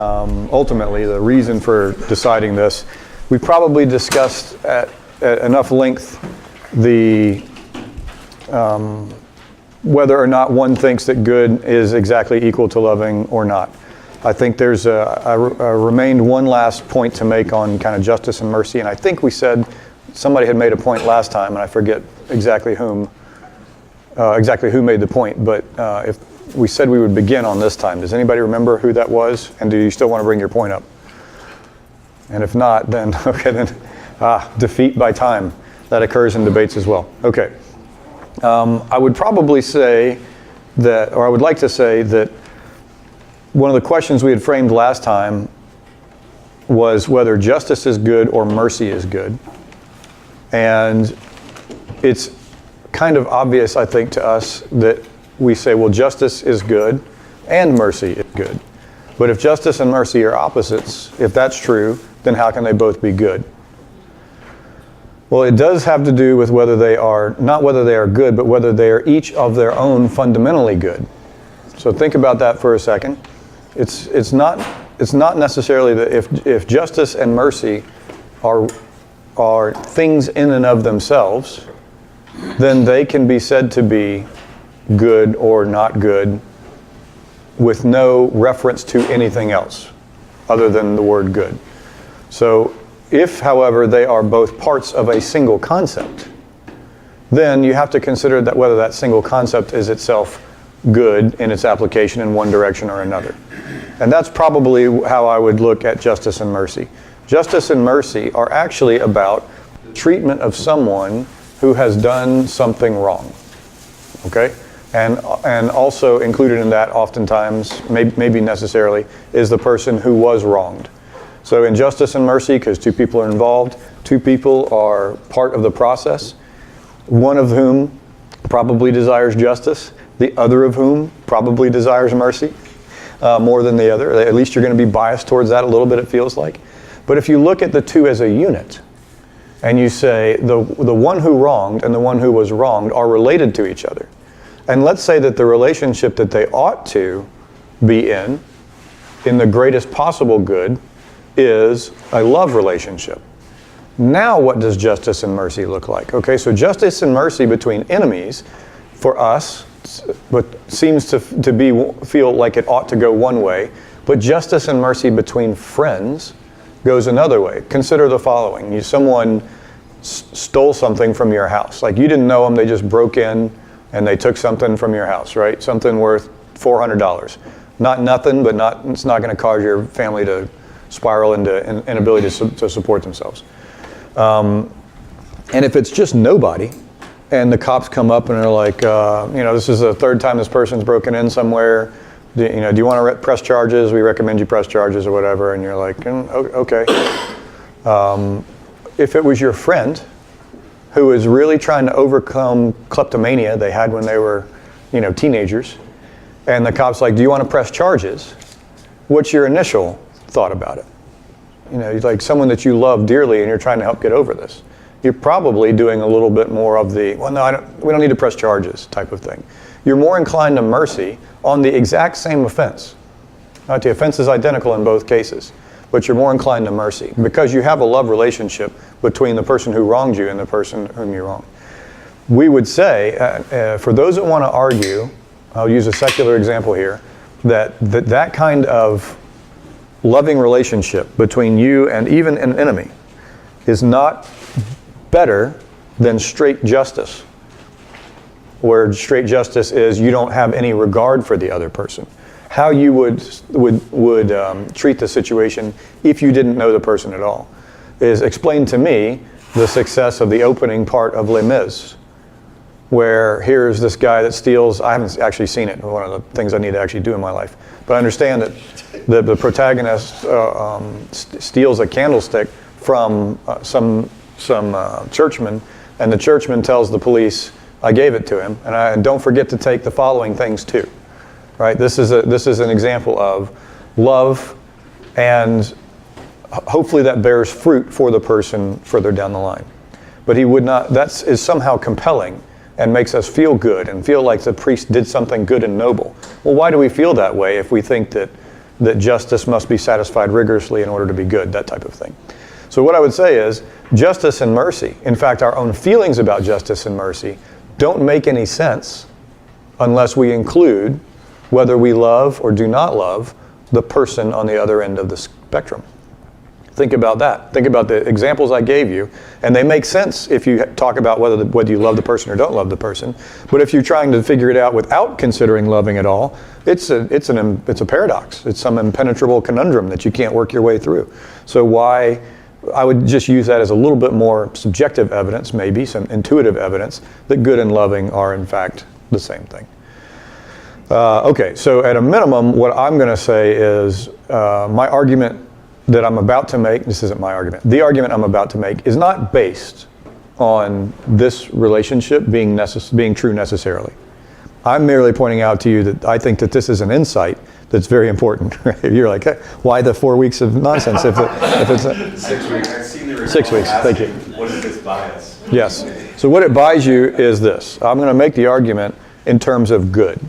Ultimately, the reason for deciding this, we probably discussed at enough length the whether or not one thinks that good is exactly equal to loving or not. I think there's remained one last point to make on kind of justice and mercy, and I think we said somebody had made a point last time, and I forget exactly who made the point, but if we said we would begin on this time. Does anybody remember who that was? And do you still want to bring your point up? And if not, then, okay, then, defeat by time. That occurs in debates as well. Okay. I would probably say that, or I would like to say that one of the questions we had framed last time was whether justice is good or mercy is good. And it's kind of obvious, I think, to us that we say, well, justice is good and mercy is good. But if justice and mercy are opposites, if that's true, then how can they both be good? Well, it does have to do with whether they are, not whether they are good, but whether they are each of their own fundamentally good. So think about that for a second. It's not necessarily that if justice and mercy are things in and of themselves, then they can be said to be good or not good with no reference to anything else other than the word good. So if, however, they are both parts of a single concept, then you have to consider that whether that single concept is itself good in its application in one direction or another. And that's probably how I would look at justice and mercy. Justice and mercy are actually about the treatment of someone who has done something wrong. Okay? And also included in that oftentimes, maybe necessarily, is the person who was wronged. So in justice and mercy, because two people are involved, two people are part of the process, one of whom probably desires justice, the other of whom probably desires mercy more than the other. At least you're going to be biased towards that a little bit, it feels like. But if you look at the two as a unit, and you say the one who wronged and the one who was wronged are related to each other, and let's say that the relationship that they ought to be in the greatest possible good, is a love relationship. Now what does justice and mercy look like? Okay, so justice and mercy between enemies, for us, but seems to feel like it ought to go one way, but justice and mercy between friends goes another way. Consider the following. Someone stole something from your house. Like you didn't know them, they just broke in and they took something from your house, right? Something worth $400. Not nothing, but it's not going to cause your family to spiral into an inability to support themselves. And if it's just nobody, and the cops come up and are like, this is the third time this person's broken in somewhere. Do you want to press charges? We recommend you press charges or whatever. And you're like, okay. If it was your friend who was really trying to overcome kleptomania they had when they were, teenagers, and the cop's like, do you want to press charges? What's your initial thought about it? Like someone that you love dearly and you're trying to help get over this. You're probably doing a little bit more of the, we don't need to press charges type of thing. You're more inclined to mercy on the exact same offense. The offense is identical in both cases, but you're more inclined to mercy because you have a love relationship between the person who wronged you and the person whom you wronged. We would say, for those that want to argue, I'll use a secular example here, that kind of loving relationship between you and even an enemy is not better than straight justice, where straight justice is you don't have any regard for the other person. How you would treat the situation if you didn't know the person at all is explain to me the success of the opening part of Les Mis, where here's this guy that steals. I haven't actually seen it. One of the things I need to actually do in my life. But I understand that the protagonist steals a candlestick from some churchman, and the churchman tells the police, I gave it to him, and don't forget to take the following things too. Right? This is an example of love, and hopefully that bears fruit for the person further down the line. But he would not. That is somehow compelling and makes us feel good and feel like the priest did something good and noble. Well, why do we feel that way if we think that that justice must be satisfied rigorously in order to be good, that type of thing. So what I would say is justice and mercy, in fact, our own feelings about justice and mercy, don't make any sense unless we include whether we love or do not love the person on the other end of the spectrum. Think about that. Think about the examples I gave you, and they make sense if you talk about whether you love the person or don't love the person. But if you're trying to figure it out without considering loving at all, it's a paradox. It's some impenetrable conundrum that you can't work your way through. So why? I would just use that as a little bit more subjective evidence, maybe some intuitive evidence that good and loving are in fact the same thing. Okay, so at a minimum, what I'm going to say is my argument that I'm about to make, this isn't my argument, the argument I'm about to make is not based on this relationship being true necessarily. I'm merely pointing out to you that I think that this is an insight that's very important. Right? You're like, hey, why the 4 weeks of nonsense if it's 6 weeks? I've seen the 6 weeks, thank you. What is this bias? Yes. So what it buys you is this. I'm going to make the argument in terms of good.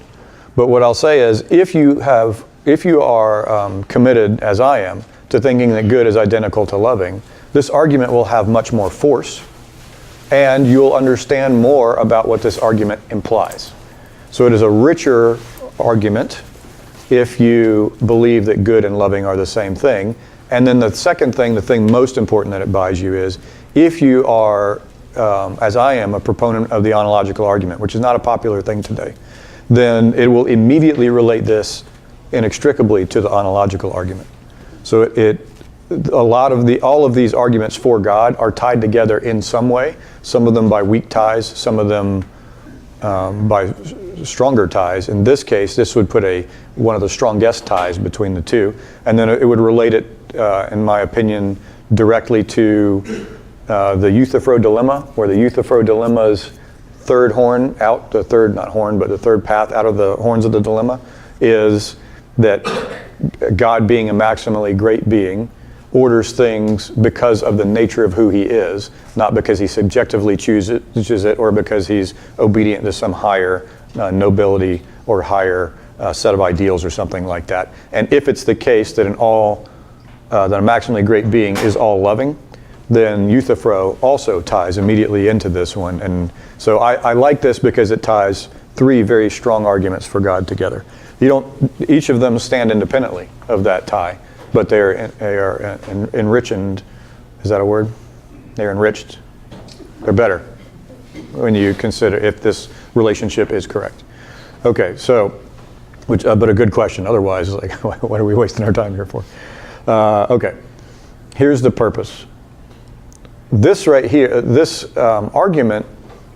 But what I'll say is if you are committed, as I am, to thinking that good is identical to loving, this argument will have much more force, and you'll understand more about what this argument implies. So it is a richer argument if you believe that good and loving are the same thing. And then the second thing, the thing most important that it buys you is, if you are, as I am, a proponent of the ontological argument, which is not a popular thing today, then it will immediately relate this inextricably to the ontological argument. So all of these arguments for God are tied together in some way, some of them by weak ties, some of them by stronger ties. In this case, this would put one of the strongest ties between the two, and then it would relate it, in my opinion, directly to the Euthyphro dilemma, where the Euthyphro dilemma's third horn out, the third path out of the horns of the dilemma is that God, being a maximally great being, orders things because of the nature of who he is, not because he subjectively chooses it or because he's obedient to some higher nobility or higher set of ideals or something like that. And if it's the case that that a maximally great being is all loving, then Euthyphro also ties immediately into this one. And so I like this because it ties three very strong arguments for God together. Each of them stand independently of that tie, but they are enriched. Is that a word? They're enriched. They're better when you consider if this relationship is correct. Okay, so, but a good question. Otherwise, like, what are we wasting our time here for? Okay, here's the purpose. This right here, this argument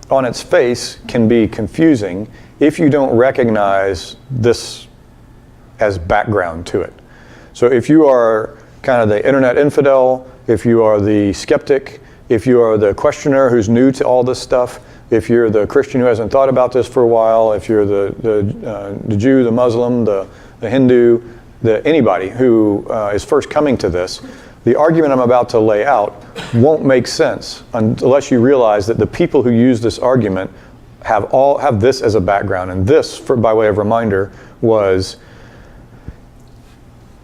on its face can be confusing if you don't recognize this as background to it. So if you are kind of the internet infidel, if you are the skeptic, if you are the questioner who's new to all this stuff, if you're the Christian who hasn't thought about this for a while, if you're the Jew, the Muslim, the Hindu, anybody who is first coming to this, the argument I'm about to lay out won't make sense unless you realize that the people who use this argument have this as a background. And this, by way of reminder, was,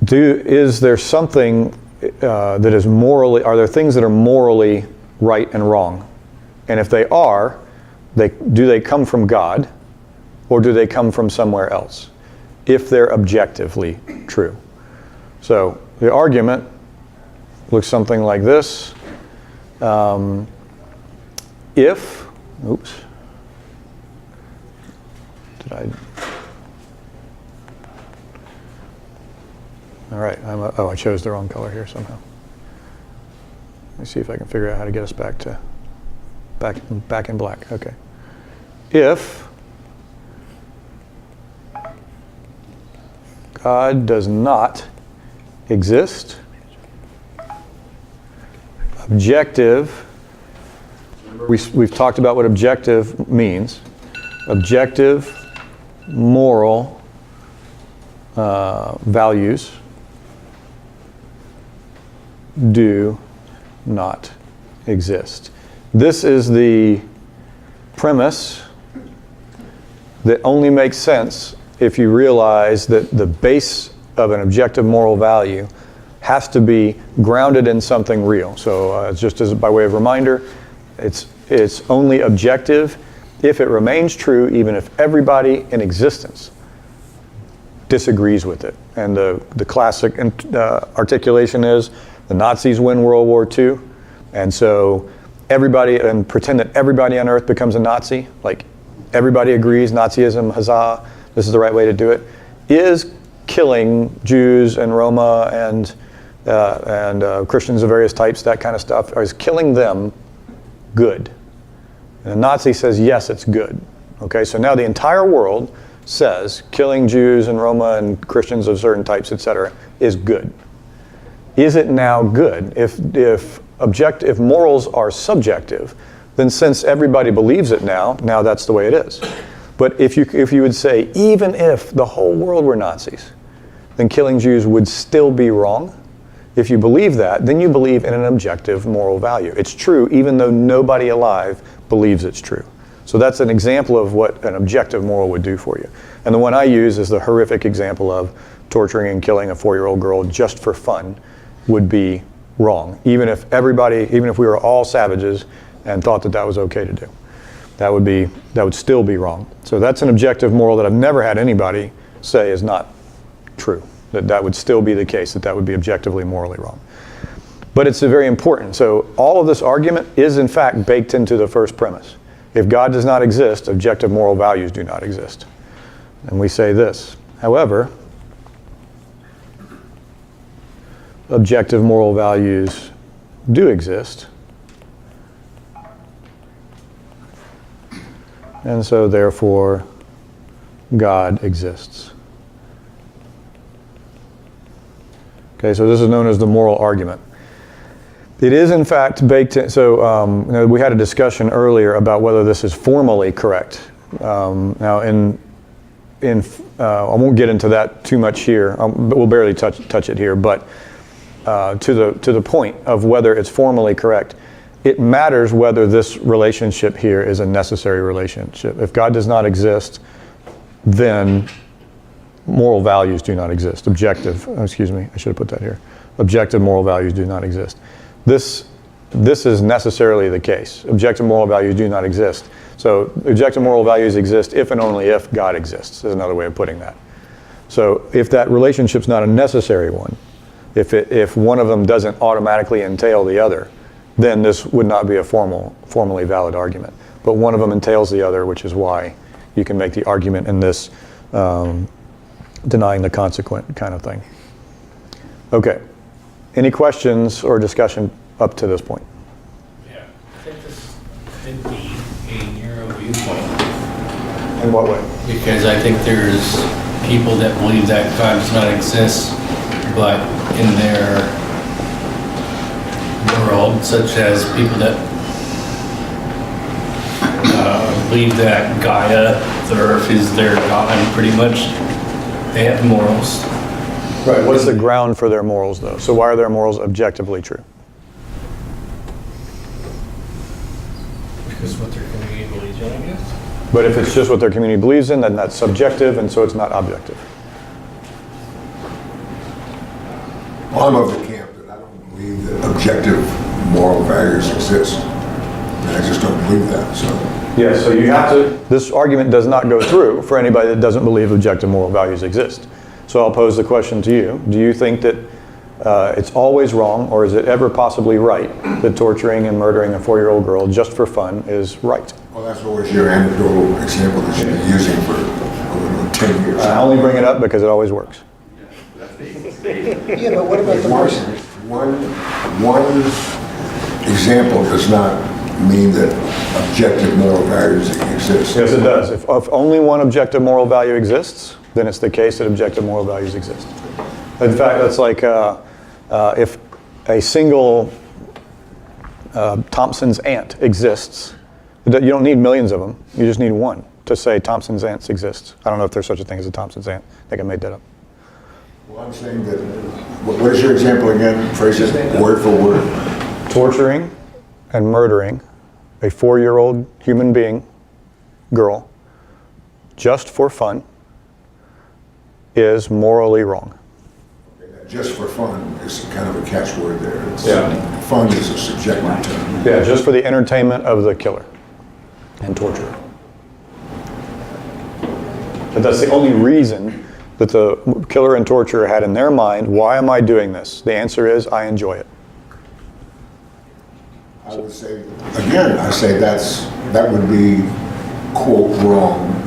is there something that is morally, are there things that are morally right and wrong? And if they are, do they come from God or do they come from somewhere else? If they're objectively true. So the argument looks something like this. All right, I chose the wrong color here somehow. Let me see if I can figure out how to get us back in black. Okay. If God does not exist, objective, we've talked about what objective means. Objective moral values do not exist. This is the premise that only makes sense if you realize that the base of an objective moral value has to be grounded in something real. So just as by way of reminder, it's only objective if it remains true, even if everybody in existence disagrees with it. And the classic articulation is the Nazis win World War II, and so everybody, and pretend that everybody on earth becomes a Nazi, like everybody agrees, Nazism, huzzah, this is the right way to do it. Is killing Jews and Roma and Christians of various types, that kind of stuff, is killing them good? And a Nazi says, yes, it's good. Okay, so now the entire world says killing Jews and Roma and Christians of certain types, etc., is good. Is it now good? If morals are subjective, then since everybody believes it now that's the way it is. But if you would say, even if the whole world were Nazis, then killing Jews would still be wrong. If you believe that, then you believe in an objective moral value. It's true even though nobody alive believes it's true. So that's an example of what an objective moral would do for you. And the one I use is the horrific example of torturing and killing a 4-year-old girl just for fun would be wrong, even if we were all savages and thought that was okay to do. That would still be wrong. So that's an objective moral that I've never had anybody say is not true. That would still be the case, that would be objectively morally wrong. But it's very important. So all of this argument is in fact baked into the first premise. If God does not exist, objective moral values do not exist. And we say this, however, objective moral values do exist. And so therefore, God exists. Okay, so this is known as the moral argument. It is in fact baked in, so we had a discussion earlier about whether this is formally correct. Now I won't get into that too much here, but we'll barely touch it here, but to the point of whether it's formally correct, it matters whether this relationship here is a necessary relationship. If God does not exist, then moral values do not exist. I should have put that here. Objective moral values do not exist. This is necessarily the case. Objective moral values do not exist. So objective moral values exist if and only if God exists, is another way of putting that. So if that relationship's not a necessary one, if one of them doesn't automatically entail the other, then this would not be a formally valid argument. But one of them entails the other, which is why you can make the argument in this denying the consequent kind of thing. Okay. Any questions or discussion up to this point? Yeah, I think this could be a narrow viewpoint. In what way? Because I think there's people that believe that God does not exist, but in their world, such as people that believe that Gaia, the earth, is their God, and pretty much they have morals. Right. What's the ground for their morals, though? So why are their morals objectively true? Because what their community believes in, I guess. But if it's just what their community believes in, then that's subjective, and so it's not objective. Well, I'm of the camp that I don't believe that objective moral values exist. And I just don't believe that, so. Yeah, so you have to, this argument does not go through for anybody that doesn't believe objective moral values exist. So I'll pose the question to you. Do you think that it's always wrong, or is it ever possibly right, that torturing and murdering a 4-year-old girl just for fun is right? Well, that's always your anecdotal example that you've been using for 10 years. I only bring it up because it always works. Yeah, but what about the person? One example does not mean that objective moral values exist. Yes, it does. If only one objective moral value exists, then it's the case that objective moral values exist. In fact, that's like if a single Thompson's ant exists, you don't need millions of them. You just need one to say Thompson's ants exist. I don't know if there's such a thing as a Thompson's ant. I think I made that up. Well, I'm saying that, what is your example again? Phrase it word for word. Torturing and murdering a 4-year-old human being, girl, just for fun, is morally wrong. just for fun is kind of a catchword there. It's- Yeah. Fun is a subjective term. Yeah, just for the entertainment of the killer and torture. But that's the only reason that the killer and torturer had in their mind, why am I doing this? The answer is, I enjoy it. I would say, again, I say that would be, quote, wrong,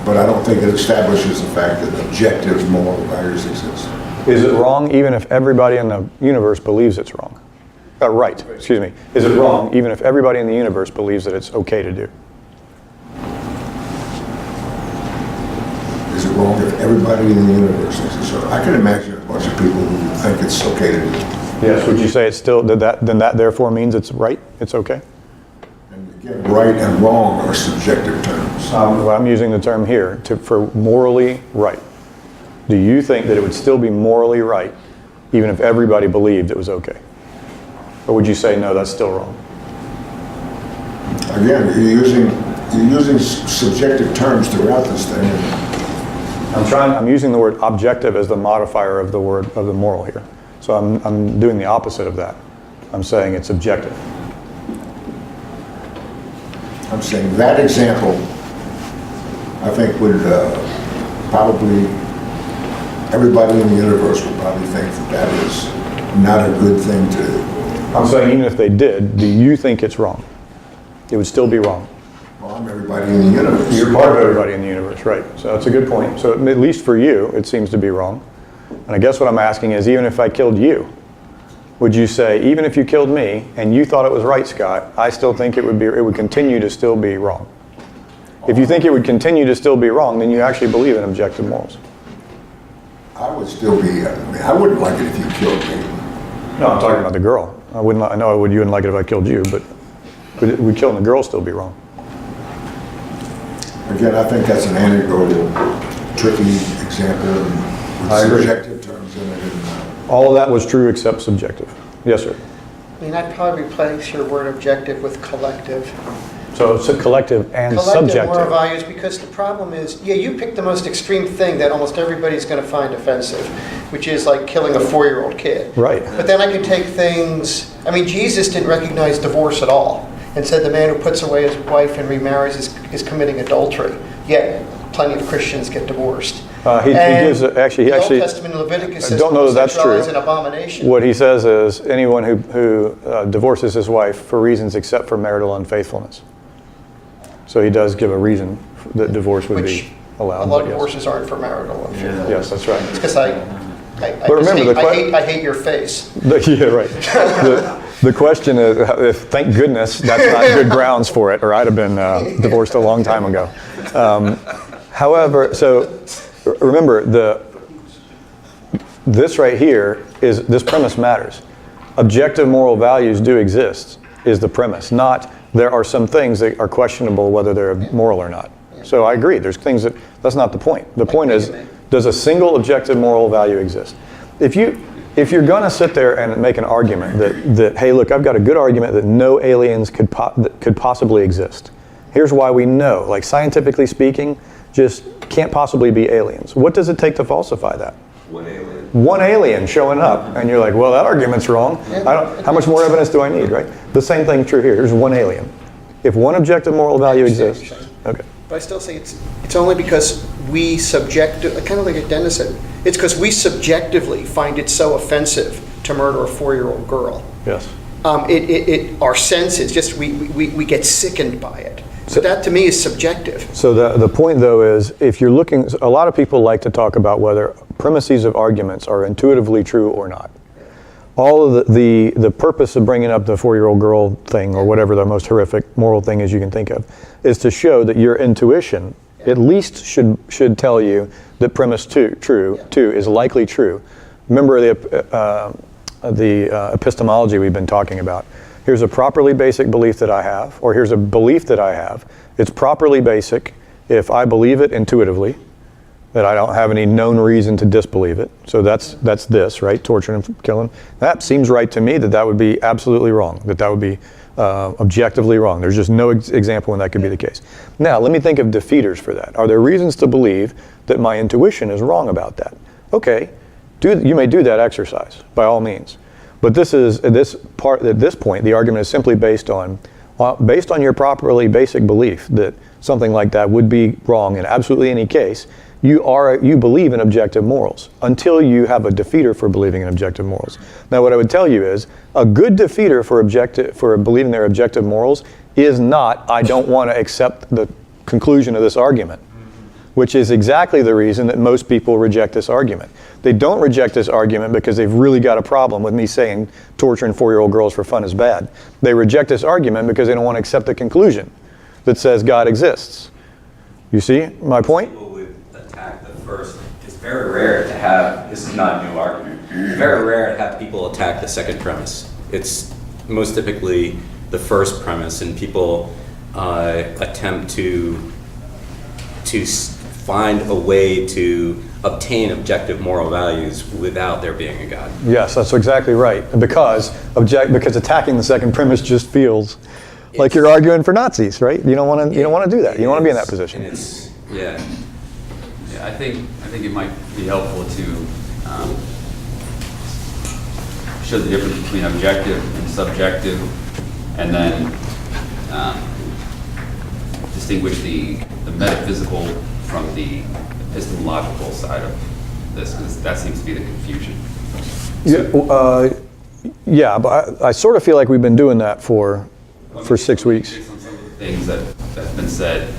but I don't think it establishes the fact that objective moral values exist. Is it wrong even if everybody in the universe believes it's wrong? Right, excuse me. Is it wrong even if everybody in the universe believes that it's okay to do? Is it wrong if everybody in the universe thinks it's so? I can imagine a bunch of people who think it's okay to do. Yes. Would you say it's still, then that therefore means it's right? It's okay? And again, right and wrong are subjective terms. Well, I'm using the term here for morally right. Do you think that it would still be morally right even if everybody believed it was okay? Or would you say, no, that's still wrong? Again, you're using subjective terms throughout this thing. I'm using the word objective as the modifier of the word of the moral here. So I'm doing the opposite of that. I'm saying it's objective. I'm saying that example, I think would probably, everybody in the universe would probably think that is not a good thing to do. I'm saying even if they did, do you think it's wrong? It would still be wrong. Well, I'm everybody in the universe. You're part of everybody in the universe, right? So that's a good point. So at least for you, it seems to be wrong. And I guess what I'm asking is, even if I killed you, would you say, even if you killed me and you thought it was right, Scott, I still think it would continue to still be wrong? If you think it would continue to still be wrong, then you actually believe in objective morals. I would still be, I wouldn't like it if you killed me. No, I'm talking about the girl. I know you wouldn't like it if I killed you, but would killing the girl still be wrong? Again, I think that's an anecdotal, tricky example with I agree. subjective terms in it. And, All of that was true except subjective. Yes, sir. I mean, I'd probably replace your word objective with collective. So it's a collective and Collective subjective. moral values, because the problem is, yeah, you picked the most extreme thing that almost everybody's going to find offensive, which is like killing a 4-year-old kid. Right. But then I can take things, I mean, Jesus didn't recognize divorce at all and said the man who puts away his wife and remarries is committing adultery. Yet, plenty of Christians get divorced. He gives the Old Testament in Leviticus I says don't know that that's homosexuality true. is an abomination. What he says is anyone who divorces his wife for reasons except for marital unfaithfulness. So he does give a reason that divorce would Which be allowed. a lot but of yes. divorces aren't for marital unfaithfulness. Yes, that's right. Because I remember, I hate your face. Yeah, right. The question is, thank goodness that's not good grounds for it, or I'd have been divorced a long time ago. However, so remember, this right here is, this premise matters. Objective moral values do exist, is the premise, not there are some things that are questionable whether they're moral or not. So I agree, there's things that's not the point. The point is, does a single objective moral value exist? If you're going to sit there and make an argument that hey, look, I've got a good argument that no aliens could possibly exist. Here's why we know, like scientifically speaking, just can't possibly be aliens. What does it take to falsify that? One alien. One alien showing up, and you're like, well, that argument's wrong. How much more evidence do I need, right? The same thing true here. Here's one alien. If one objective moral value exists, okay. But I still say it's only because we kind of like Dennis said, it's because we subjectively find it so offensive to murder a 4-year-old girl. Yes. Our senses, just we get sickened by it. So that to me is subjective. So the point though is, if you're looking, a lot of people like to talk about whether premises of arguments are intuitively true or not. All of the purpose of bringing up the 4-year-old girl thing, or whatever the most horrific moral thing is you can think of, is to show that your intuition at least should tell you that premise two is likely true. Remember the epistemology we've been talking about. Here's a properly basic belief that I have, or here's a belief that I have. It's properly basic if I believe it intuitively, that I don't have any known reason to disbelieve it. So that's this, right? Torture and killing. That seems right to me that would be absolutely wrong, that would be objectively wrong. There's just no example when that could be the case. Now, let me think of defeaters for that. Are there reasons to believe that my intuition is wrong about that? Okay, you may do that exercise by all means. But at this point, the argument is simply based on your properly basic belief that something like that would be wrong in absolutely any case. You believe in objective morals until you have a defeater for believing in objective morals. Now, what I would tell you is a good defeater for believing their objective morals is not, I don't want to accept the conclusion of this argument, which is exactly the reason that most people reject this argument. They don't reject this argument because they've really got a problem with me saying torturing 4-year-old girls for fun is bad. They reject this argument because they don't want to accept the conclusion that says God exists. You see my point? People would attack the first. It's very rare to have, this is not a new argument, very rare to have people attack the second premise. It's most typically the first premise, and people attempt to find a way to obtain objective moral values without there being a God. Yes, that's exactly right. Because attacking the second premise just feels like you're arguing for Nazis, right? You don't want to do that. You don't want to be in that position. And it's, yeah. Yeah, I think it might be helpful to show the difference between objective and subjective, and then distinguish the metaphysical from the epistemological side of this, because that seems to be the confusion. Yeah, but I sort of feel like we've been doing that for 6 weeks. Based on some of the things that's been said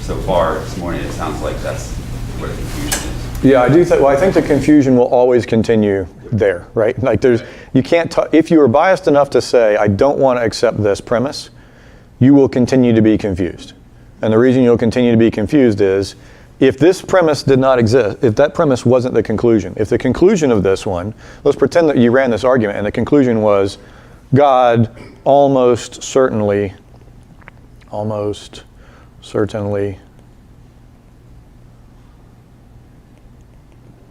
so far this morning, it sounds like that's where the confusion is. Yeah, I do think. Well, I think the confusion will always continue there, right? Like you can't. If you are biased enough to say I don't want to accept this premise, you will continue to be confused. And the reason you'll continue to be confused is if this premise did not exist, if that premise wasn't the conclusion, if the conclusion of this one, let's pretend that you ran this argument and the conclusion was God almost certainly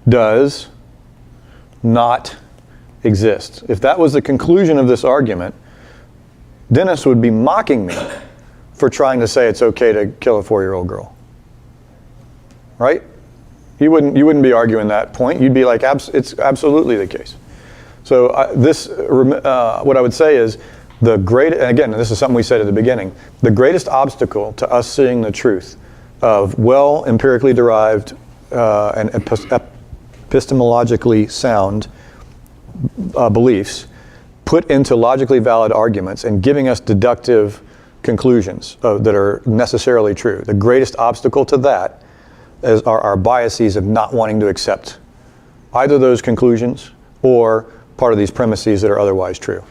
does not exist. If that was the conclusion of this argument, Dennis would be mocking me for trying to say it's okay to kill a 4-year-old girl. Right? You wouldn't be arguing that point. You'd be like, it's absolutely the case. So what I would say is and again, this is something we said at the beginning, the greatest obstacle to us seeing the truth of well empirically derived and epistemologically sound beliefs put into logically valid arguments and giving us deductive conclusions that are necessarily true. The greatest obstacle to that are our biases of not wanting to accept either those conclusions or part of these premises that are otherwise true.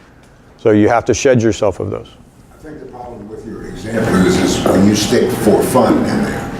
So you have to shed yourself of those. I think the problem with your example is when you stick for fun in there.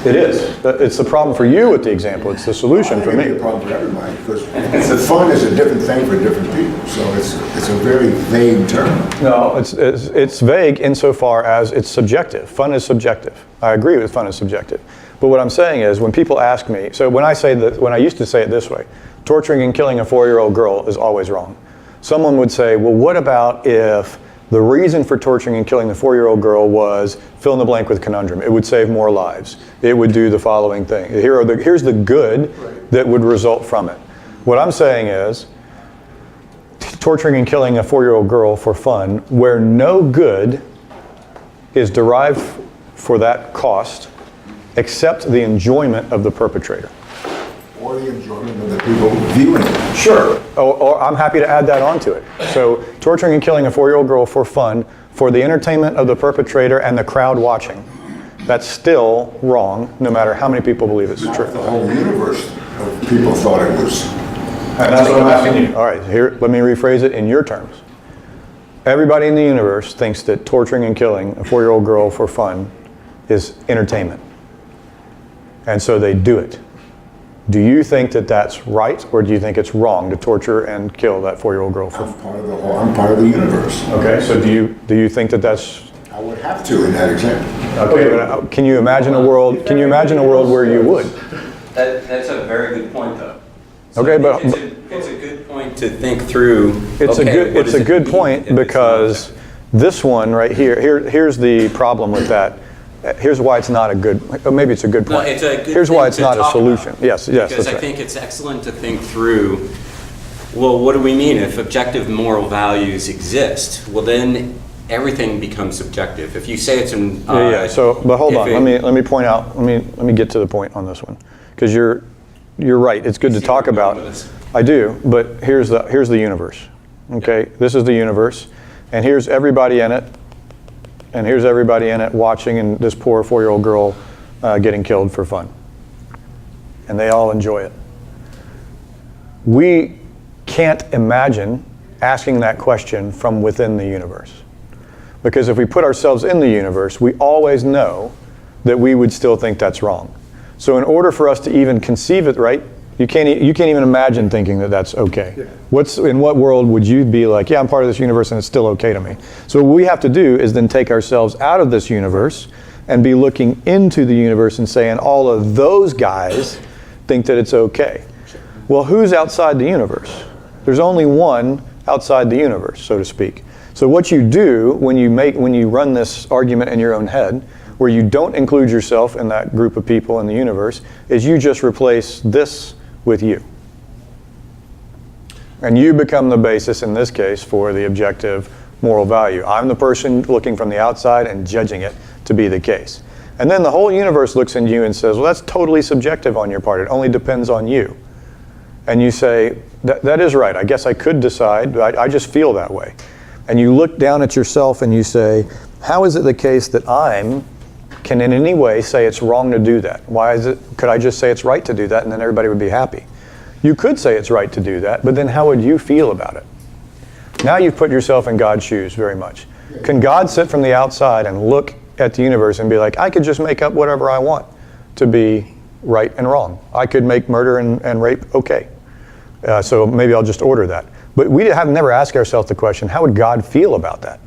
It is. It's the problem for you with the example. It's the solution for I think it'd me. be a problem for everybody, because fun is a different thing for different people. So it's a very vague term. No, it's vague insofar as it's subjective. Fun is subjective. I agree with fun is subjective. But what I'm saying is when people ask me, so when I used to say it this way, torturing and killing a 4-year-old girl is always wrong. Someone would say, well, what about if the reason for torturing and killing the 4-year-old girl was fill in the blank with conundrum? It would save more lives. It would do the following thing. Here's the good that would result from it. What I'm saying is torturing and killing a 4-year-old girl for fun, where no good is derived for that cost except the enjoyment of the perpetrator. Or the enjoyment of the people viewing it. Sure. Or I'm happy to add that onto it. So torturing and killing a 4-year-old girl for fun, for the entertainment of the perpetrator and the crowd watching. That's still wrong, no matter how many people believe it's true. The whole universe of people thought it was. And that's what I'm asking you. All right, here, let me rephrase it in your terms. Everybody in the universe thinks that torturing and killing a 4-year-old girl for fun is entertainment. And so they do it. Do you think that that's right, or do you think it's wrong to torture and kill that 4-year-old girl for fun? I'm part of the universe. Okay, so do you think that that's... I would have to in that example. Okay, but can you imagine a world? Can you imagine a world where you would? That's a very good point, though. So Okay, but it's a good point to think through. it's what does a it good mean point if it's not because this one right here. Here's the problem with that. Here's why it's not a good, maybe it's a good No, point. it's a good Here's thing why it's to not a talk solution. about. Yes, Because that's I right. think it's excellent to think through, well, what do we mean if objective moral values exist? Well, then everything becomes subjective. If you say it's an... Yeah. So, but hold if on. it- Let me point out. Let me get to the point on this one, because you're right. It's good to see talk where I'm about. going with this. I do, but here's the universe. Okay, this is the universe, and here's everybody in it, and here's everybody in it watching, and this poor 4-year-old girl getting killed for fun, and they all enjoy it. We can't imagine asking that question from within the universe. Because if we put ourselves in the universe, we always know that we would still think that's wrong. So in order for us to even conceive it right, you can't even imagine thinking that that's okay. In what world would you be like, yeah, I'm part of this universe and it's still okay to me? So what we have to do is then take ourselves out of this universe and be looking into the universe and saying all of those guys think that it's okay. Well, who's outside the universe? There's only one outside the universe, so to speak. So what you do when you run this argument in your own head, where you don't include yourself in that group of people in the universe, is you just replace this with you. And you become the basis in this case for the objective moral value. I'm the person looking from the outside and judging it to be the case. And then the whole universe looks at you and says, well, that's totally subjective on your part. It only depends on you. And you say, that is right. I guess I could decide, but I just feel that way. And you look down at yourself and you say, how is it the case that can in any way say it's wrong to do that? Could I just say it's right to do that and then everybody would be happy? You could say it's right to do that, but then how would you feel about it? Now you've put yourself in God's shoes very much. Can God sit from the outside and look at the universe and be like, I could just make up whatever I want to be right and wrong. I could make murder and rape okay. So maybe I'll just order that. But we have never asked ourselves the question, how would God feel about that?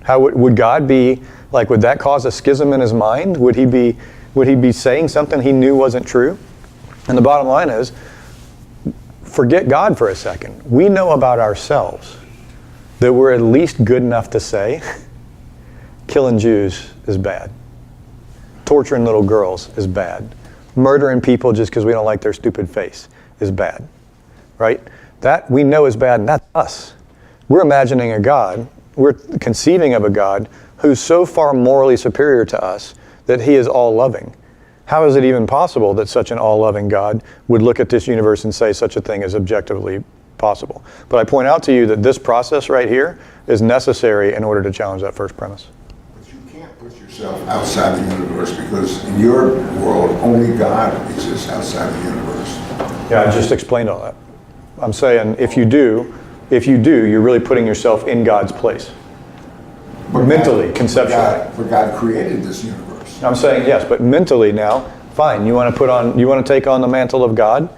How would God be, like, would that cause a schism in his mind? Would he be saying something he knew wasn't true? And the bottom line is, forget God for a second. We know about ourselves that we're at least good enough to say, killing Jews is bad. Torturing little girls is bad. Murdering people just because we don't like their stupid face is bad. Right? That we know is bad, and that's us. We're imagining a God, we're conceiving of a God who's so far morally superior to us that he is all-loving. How is it even possible that such an all-loving God would look at this universe and say such a thing is objectively possible? But I point out to you that this process right here is necessary in order to challenge that first premise. But you can't put yourself outside the universe, because in your world, only God exists outside the universe. Yeah, I just explained all that. I'm saying if you do, you're really putting yourself in God's place. But Mentally, God, conceptually. but God created this universe. I'm saying yes, but mentally now, fine. You want to take on the mantle of God.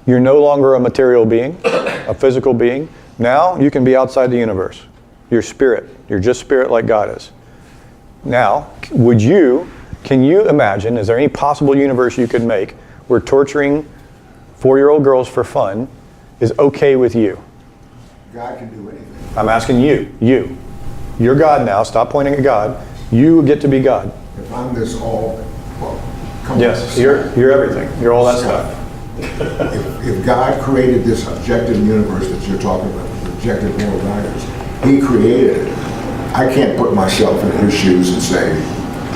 You're no longer a material being, a physical being. Now you can be outside the universe. You're spirit. You're just spirit like God is. Now, can you imagine, is there any possible universe you could make where torturing 4-year-old girls for fun is okay with you? God can do anything. I'm asking you. You're God now. Stop pointing at God. You get to be God. If I'm this all, well, come Yes, on. you're everything. You're all that stuff. If God created this objective universe that you're talking about, with objective moral values, he created it. I can't put myself in his shoes and say,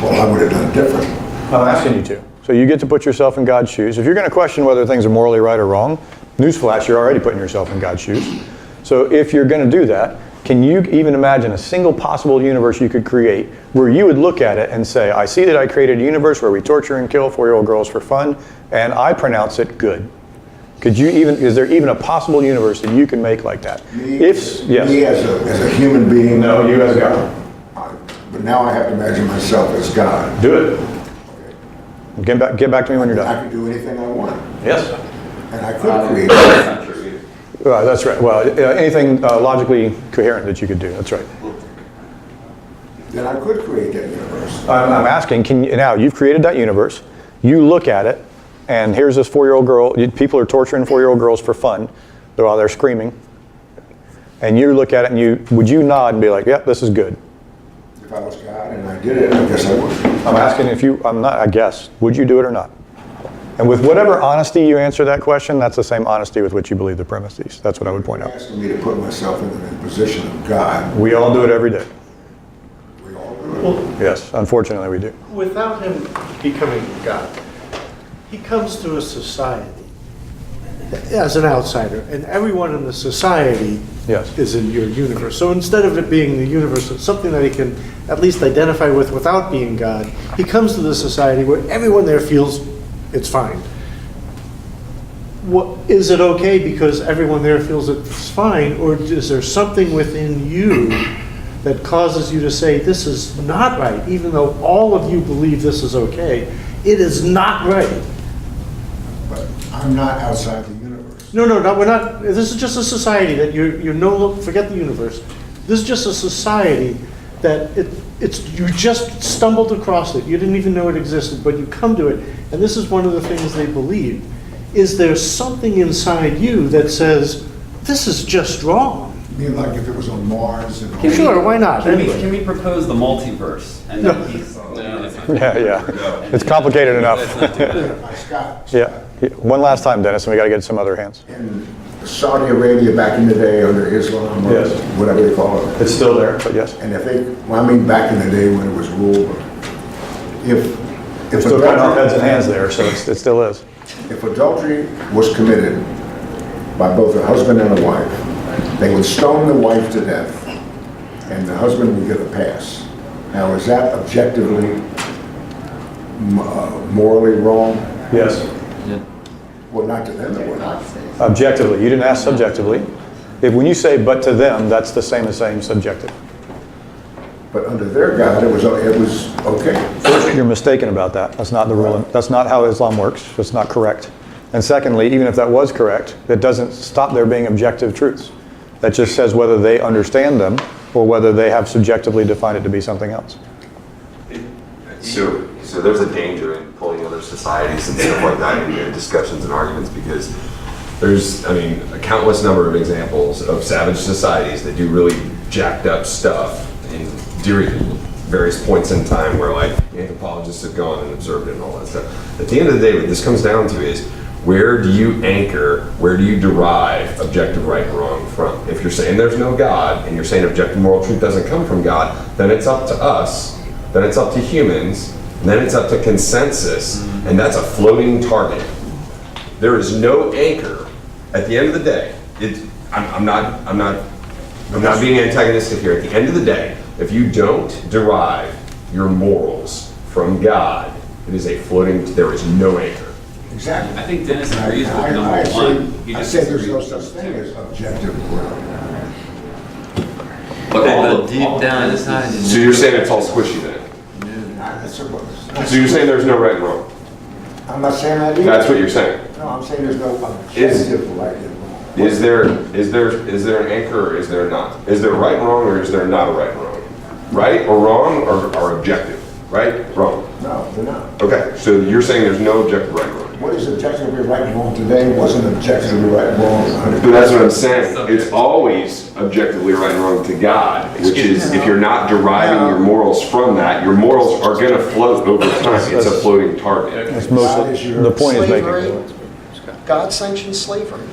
well, I would have done it different. I'm asking you to. So you get to put yourself in God's shoes. If you're going to question whether things are morally right or wrong, newsflash, you're already putting yourself in God's shoes. So if you're going to do that, can you even imagine a single possible universe you could create where you would look at it and say, I see that I created a universe where we torture and kill 4-year-old girls for fun, and I pronounce it good. Is there even a possible universe that you can make like that? Me as a human being. No, you as God. But now I have to imagine myself as God. Do it. Get back to me when you're done. I can do anything I want. Yes. And I could create it. That's not true either. That's right. Well, anything logically coherent that you could do. That's right. Then I could create that universe. I'm asking, now you've created that universe, you look at it, and here's this 4-year-old girl, people are torturing 4-year-old girls for fun while they're screaming, and you look at it and would you nod and be like, yep, this is good? If I was God and I did it, I guess I would. I'm asking if you, I'm not, I guess, would you do it or not? And with whatever honesty you answer that question, that's the same honesty with which you believe the premises. That's what I would point You're out. asking me to put myself in the position of God. We all do it every day. We all do it. Well, Yes, unfortunately we do. without him becoming God, he comes to a society as an outsider, and everyone in the society Yes. is in your universe. So instead of it being the universe, it's something that he can at least identify with without being God. He comes to the society where everyone there feels it's fine. What, is it okay because everyone there feels it's fine, or is there something within you that causes you to say, this is not right, even though all of you believe this is okay? It is not right. But I'm not outside the universe. No, we're not, this is just a society that you're no, forget the universe. This is just a society that you just stumbled across it. You didn't even know it existed, but you come to it. And this is one of the things they believe. Is there something inside you that says, this is just wrong? I mean, like if it was on Mars and all. Sure, why not? Anyway. Can we propose the multiverse? And then he's. Yeah. It's complicated enough. Scott. Yeah. One last time, Dennis, and we got to get some other hands. In Saudi Arabia back in the day under Islam, or Yes. whatever they call it. It's still there, but yes. And if they, well, I mean, back in the day when it was ruled, if Still cutting off heads and hands there, so it still is. If adultery was committed by both a husband and a wife, they would stone the wife to death, and the husband would get a pass. Now, is that objectively morally wrong? Yes. Well, not to them, it would not. Objectively. You didn't ask subjectively. When you say but to them, that's the same as saying subjective. But under their God, it was okay. First, you're mistaken about that. That's not the rule. That's not how Islam works. It's not correct. And secondly, even if that was correct, it doesn't stop there being objective truths. That just says whether they understand them or whether they have subjectively defined it to be something else. So there's a danger in pulling other societies and stuff like that into discussions and arguments, because there's, I mean, a countless number of examples of savage societies that do really jacked up stuff during various points in time where like anthropologists have gone and observed it and all that stuff. At the end of the day, what this comes down to is, where do you anchor, where do you derive objective right and wrong from? If you're saying there's no God and you're saying objective moral truth doesn't come from God, then it's up to us, then it's up to humans, then it's up to consensus, and that's a floating target. There is no anchor. At the end of the day, I'm not being antagonistic here. At the end of the day, if you don't derive your morals from God, it is a floating, there is no anchor. Exactly. I think Dennis agrees with I number one. He I just say there's no disagrees such with thing number as two. objective moral. But all deep down Dennis inside is- So you're saying it's all squishy then? So you're saying there's no right and wrong? I'm not saying that either. That's what you're saying? No, I'm saying there's no objective right and wrong. Is there an anchor or is there not? Is there right and wrong or is there not a right and wrong? Right or wrong or objective? Right? Wrong. No, they're not. Okay, so you're saying there's no objective right and wrong. What is objectively right and wrong today wasn't objectively right and wrong 100. But that's what I'm saying. It's always objectively right and wrong to God, which is if you're not deriving your morals from that, your morals are going to float over time. It's a floating target. That's mostly, the point is Slavery, making. God sanctioned slavery.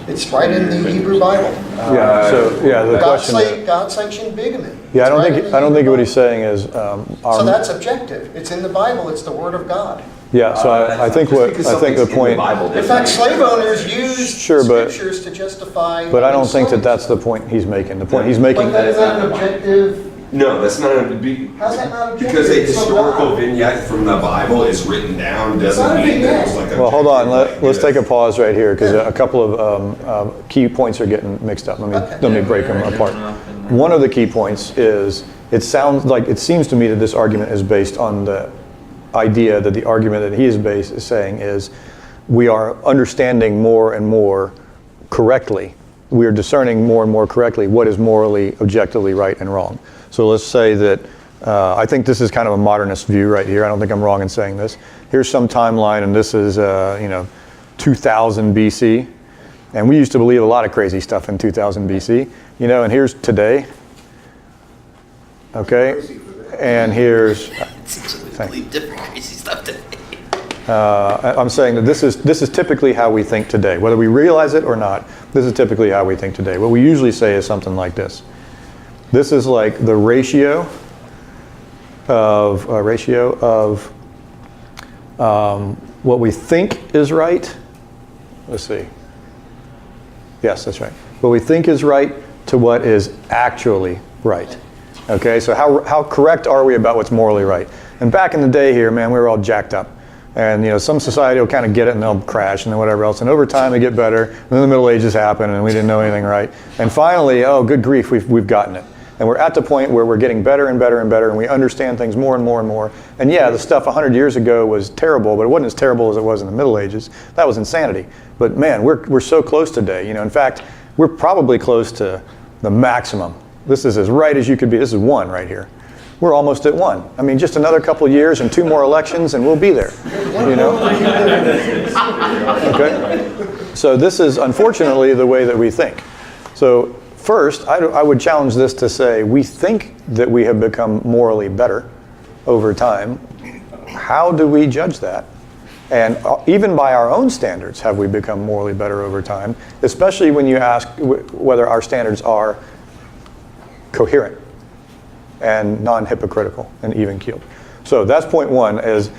It's right in the Hebrew Bible. Yeah, so, yeah, the question. God sanctioned bigamy. Yeah, It's right in the I don't think Hebrew what he's saying is, Bible. So our, that's objective. It's in the Bible. It's the word of God. yeah, so I think Just what, because I think the something's in point, Bible In doesn't fact, mean- slave owners used Sure, but- scriptures to justify. but I don't think that slaves. that's the point he's making. The point he's But making, that is not an objective. No, that's not How's that not objective? because a It's from historical God. vignette from the Bible is written down not doesn't a mean that it's vignette. like well, hold on, objective, let's like take a pause right here, because a couple of key points are getting mixed up. Let me break them apart. One of the key points is, it seems to me that this argument is based on the idea that the argument that he is saying is, we are understanding more and more correctly, we are discerning more and more correctly what is morally, objectively right and wrong. So let's say that, I think this is kind of a modernist view right here. I don't think I'm wrong in saying this. Here's some timeline, and this is, 2000 BC. And we used to believe a lot of crazy stuff in 2000 BC, and here's today. Okay? and here's, Believe different crazy stuff today. I'm saying that this is typically how we think today. Whether we realize it or not, this is typically how we think today. What we usually say is something like this. This is like the ratio of what we think is right. Let's see. Yes, that's right. What we think is right to what is actually right. Okay, so how correct are we about what's morally right? And back in the day here, man, we were all jacked up. And you know, some society will kind of get it and they'll crash and then whatever else. And over time they get better. And then the Middle Ages happen and we didn't know anything right. And finally, oh, good grief, we've gotten it. And we're at the point where we're getting better and better and better, and we understand things more and more and more. And yeah, the stuff 100 years ago was terrible, but it wasn't as terrible as it was in the Middle Ages. That was insanity. But man, we're so close today. You know, in fact, we're probably close to the maximum. This is as right as you could be. This is 1 right here. We're almost at 1. I mean, just another couple of years and 2 more elections, and we'll be there. You know. Okay. So this is unfortunately the way that we think. So. First, I would challenge this to say we think that we have become morally better over time. How do we judge that? And even by our own standards, have we become morally better over time? Especially when you ask whether our standards are coherent and non-hypocritical and even-keeled. So that's point 1, is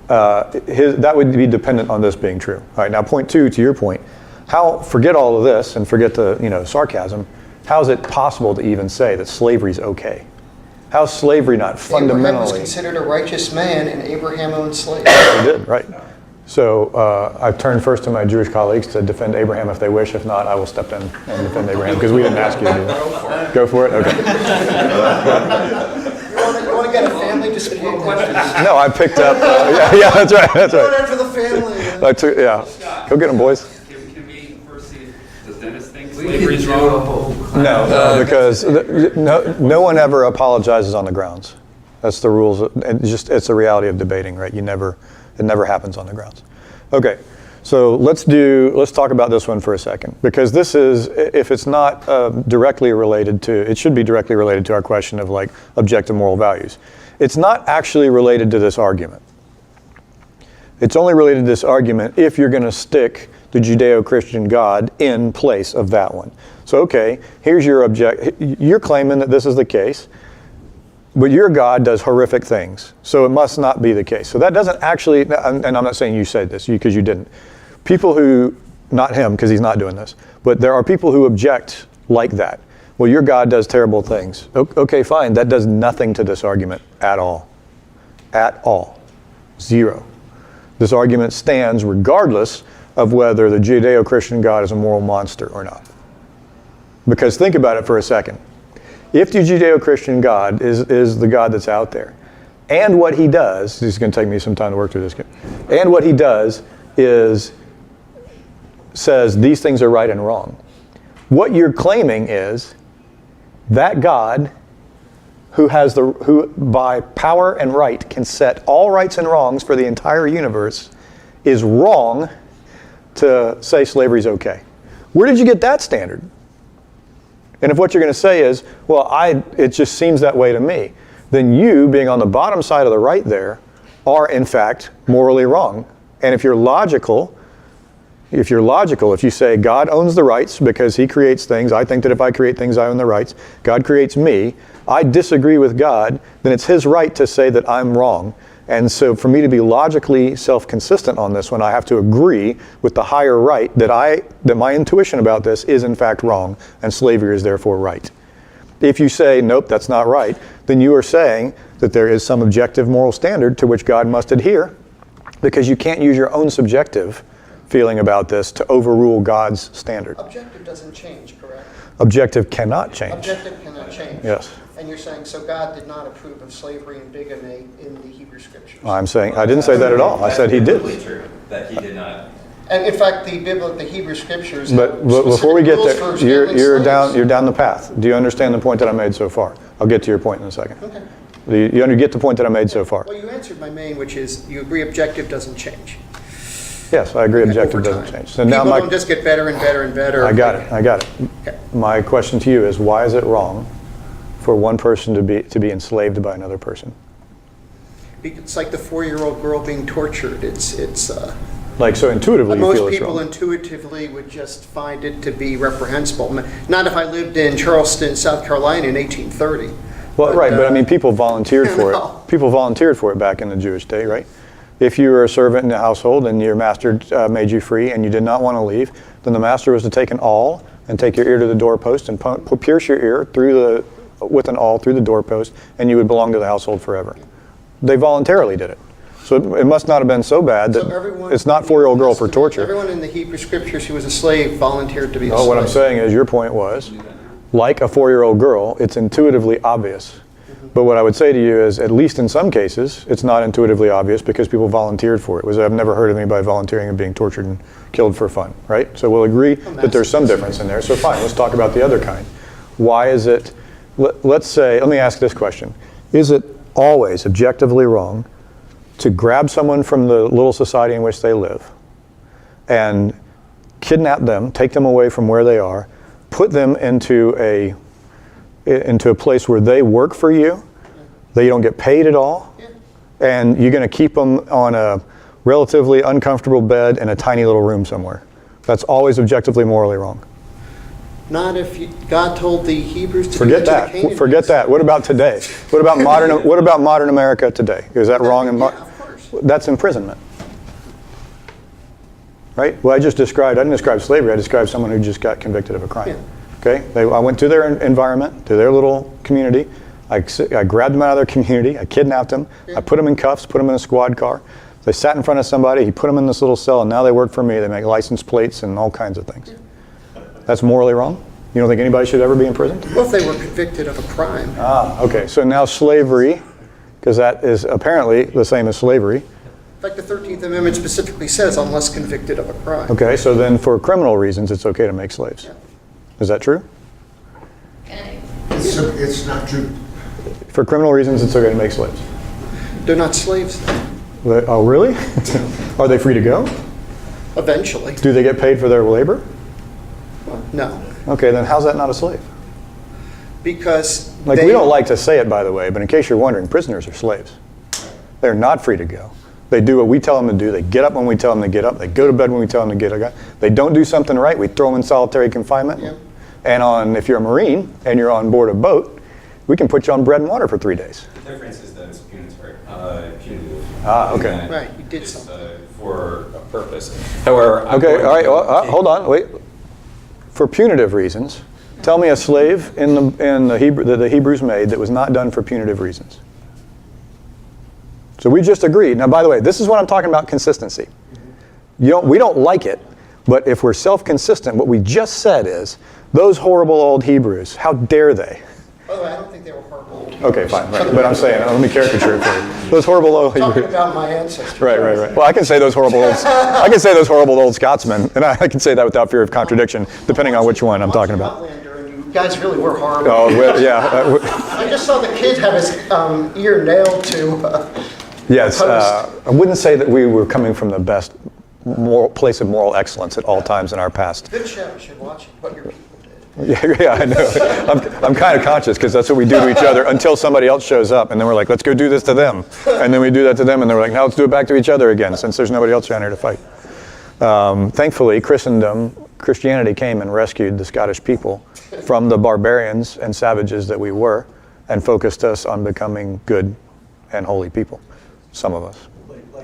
that would be dependent on this being true. All right, now point 2, to your point, forget all of this and forget the sarcasm. How is it possible to even say that slavery is okay? How is slavery not fundamentally... Abraham was considered a righteous man, and Abraham owned slaves. He did, right. So I've turned first to my Jewish colleagues to defend Abraham if they wish. If not, I will step in and defend Abraham, because we didn't ask you to do that. Go for it? Okay. You want to get a family dispute? No, I picked up... yeah, that's right, that's Go right. there for the family. Yeah. Go get them, boys. Can we first see, does Dennis think slavery's wrong? No, because no one ever apologizes on the grounds. That's the rules. It's the reality of debating, right? It never happens on the grounds. Okay, so let's talk about this one for a second, because this is, if it's not directly related to, it should be directly related to our question of like objective moral values. It's not actually related to this argument. It's only related to this argument if you're going to stick the Judeo-Christian God in place of that one. So, okay, here's your you're claiming that this is the case, but your God does horrific things, so it must not be the case. So that doesn't actually, and I'm not saying you said this, because you didn't. People who, not him, because he's not doing this, but there are people who object like that. Well, your God does terrible things. Okay, fine, that does nothing to this argument at all. At all. Zero. This argument stands regardless of whether the Judeo-Christian God is a moral monster or not. Because think about it for a second. If the Judeo-Christian God is the God that's out there, and what he does, this is going to take me some time to work through this, and what he does says these things are right and wrong. What you're claiming is that God, who by power and right can set all rights and wrongs for the entire universe, is wrong to say slavery is okay. Where did you get that standard? And if what you're going to say is, well, it just seems that way to me, then you, being on the bottom side of the right there, are in fact morally wrong. And if you're logical, if you say God owns the rights because he creates things, I think that if I create things, I own the rights, God creates me, I disagree with God, then it's his right to say that I'm wrong. And so for me to be logically self-consistent on this one, I have to agree with the higher right that my intuition about this is in fact wrong, and slavery is therefore right. If you say, nope, that's not right, then you are saying that there is some objective moral standard to which God must adhere, because you can't use your own subjective feeling about this to overrule God's standard. Objective doesn't change, correct? Objective cannot change. Objective cannot change. Yes. And you're saying, so God did not approve of slavery and bigamy in the Hebrew Scriptures? I'm saying, I didn't say that at all. I said he did. That's true, that he did not. And in fact, the Hebrew Scriptures... But before we get specific there, rules for handling slaves. you're down the path. Do you understand the point that I made so far? I'll get to your point in a second. Okay. You get the point that I made so far? Well, you answered my main, which is you agree objective doesn't change. Yes, I agree objective Over doesn't time. change. So People now don't just get better and better and better. I got it. Okay. My question to you is, why is it wrong for one person to be enslaved by another person? It's like the 4-year-old girl being tortured. Like, so intuitively you Most feel it's people wrong. intuitively would just find it to be reprehensible. Not if I lived in Charleston, South Carolina in 1830. Well, right, but I mean, people volunteered for No. it. People volunteered for it back in the Jewish day, right? If you were a servant in the household and your master made you free and you did not want to leave, then the master was to take an awl and take your ear to the doorpost and pierce your ear with an awl through the doorpost, and you would belong to the household forever. They voluntarily did it. So it must not have been so bad that So everyone- it's not 4-year-old girl for torture. Everyone in the Hebrew scriptures who was a slave volunteered to be a No, slave. what I'm saying is, your point was, like a 4-year-old girl, it's intuitively obvious. But what I would say to you is, at least in some cases, it's not intuitively obvious because people volunteered for it. I've never heard of anybody volunteering and being tortured and killed for fun, right? So we'll agree that there's some difference in there. So fine, let's talk about the other kind. Why is it, let me ask this question. Is it always objectively wrong to grab someone from the little society in which they live and kidnap them, take them away from where they are, put them into a place where they work for you, they don't get paid at all, and you're going to keep them on a relatively uncomfortable bed in a tiny little room somewhere? That's always objectively morally wrong. Not if God told the Hebrews to Forget do it to the that. Canaanites. Forget that. What about today? What about modern America today? Is that wrong? Yeah, of course. That's imprisonment. Right? Well, I didn't describe slavery, I described someone who just got convicted of a crime. Yeah. Okay? I went to their environment, to their little community. I grabbed them out of their community. I kidnapped them. I put them in cuffs, put them in a squad car. They sat in front of somebody. He put them in this little cell, and now they work for me. They make license plates and all kinds of things. That's morally wrong? You don't think anybody should ever be imprisoned? Well, if they were convicted of a crime. Okay. So now slavery, because that is apparently the same as slavery. In fact, the 13th Amendment specifically says unless convicted of a crime. Okay. So then for criminal reasons, it's okay to make slaves. Is that true? It's not true. For criminal reasons, it's okay to make slaves. They're not slaves Oh, really? Are they free to go? eventually. Do they get paid for their labor? No. Okay, then how's that not a slave? Because Like, we don't like to say it, by the way, but in case you're wondering, prisoners are slaves. They're not free to go. They do what we tell them to do. They get up when we tell them to get up. They go to bed when we tell them to get up. They don't do something right, we throw them in solitary confinement. Yep. And if you're a Marine and you're on board a boat, we can put you on bread and water for 3 days. The difference is that it's punitive. Okay. And Right, you did it's, something. For a purpose. However, I'm Okay, going all right, to well, take- hold on, wait. For punitive reasons, tell me a slave in the Hebrew that the Hebrews made that was not done for punitive reasons. So we just agreed. Now, by the way, this is what I'm talking about: consistency. We don't like it, but if we're self-consistent, what we just said is those horrible old Hebrews. How dare they? By the way, I don't think they were horrible. Okay, fine. Right. But I'm saying, let me caricature it for you. Those horrible old Talking Hebrews. about my ancestors. Right. Well, I can say those horrible old Scotsmen, and I can say that without fear of contradiction, depending on which one I'm talking about. Outlander, and you guys really were horrible. Oh, well, yeah. I just saw the kid have his ear nailed to. Yes. I wouldn't say that we were coming from the best place of moral excellence at all times in our past. Good show. You should watch it. What your people did. Yeah, I know. I'm kind of conscious because that's what we do to each other until somebody else shows up, and then we're like, let's go do this to them, and then we do that to them, and they're like, now let's do it back to each other again, since there's nobody else around here to fight. Thankfully, Christianity came and rescued the Scottish people from the barbarians and savages that we were, and focused us on becoming good and holy people. Some of us.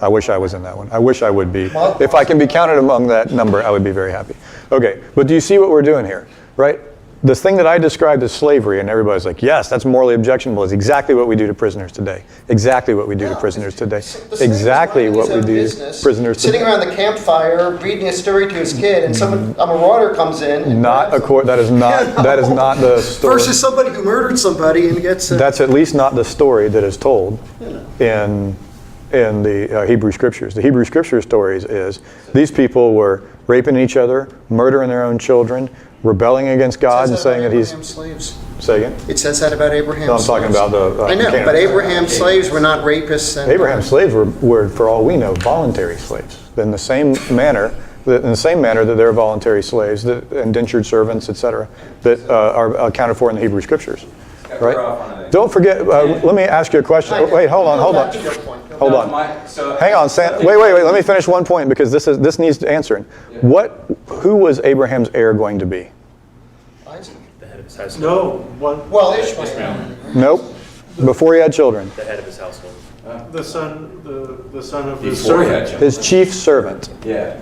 I wish I was in that one. I wish I would be. If I can be counted among that number, I would be very happy. Okay, but do you see what we're doing here, right? The thing that I described as slavery, and everybody's like, yes, that's morally objectionable, is exactly what we do to prisoners today. Exactly what we do to prisoners today. The slave Exactly was what we minding do his to own business, prisoners sitting today. around the campfire, reading a story to his kid, and a marauder comes in. And That is not the story. Versus somebody who murdered somebody and gets. That's at least not the story that is told in the Hebrew Scriptures. The Hebrew Scripture stories is these people were raping each other, murdering their own children, rebelling against God, and saying that he's... slaves. Say again? It says that about Abraham's No, I'm talking slaves. about the... I know, Canaan. but Abraham's slaves were not rapists. And, Abraham's slaves were, for all we know, voluntary slaves. In the same manner that they're voluntary slaves, that indentured servants, etc., that are accounted for in the Hebrew Scriptures. right? we're off on a- Don't forget, let me ask you a question. Oh, wait, hold on, hold on. Go back to your point. Go Hold back. on. So Hang on, Sam. Wait, let me finish one point because this needs answering. Who was Abraham's heir going to be? Isaac. The head of his household. No, one, Well, Ishmael. Nope. Before he had children. The head of his household. the son, the son of his Before he had servant. children. His chief servant. Yeah.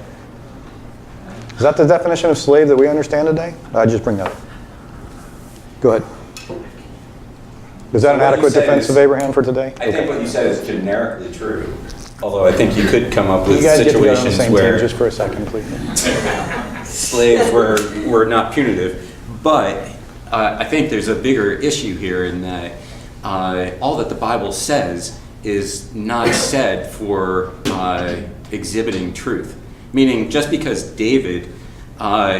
Is that the definition of slave that we understand today? I just bring that up. Go ahead. Is that So an what you adequate say defense is- of Abraham for today? I think what you said is generically true, although I think you could come up with You guys get together on the situations same team where just for a second, please. slaves were not punitive. But I think there's a bigger issue here in that all that the Bible says is not said for exhibiting truth. Meaning, just because David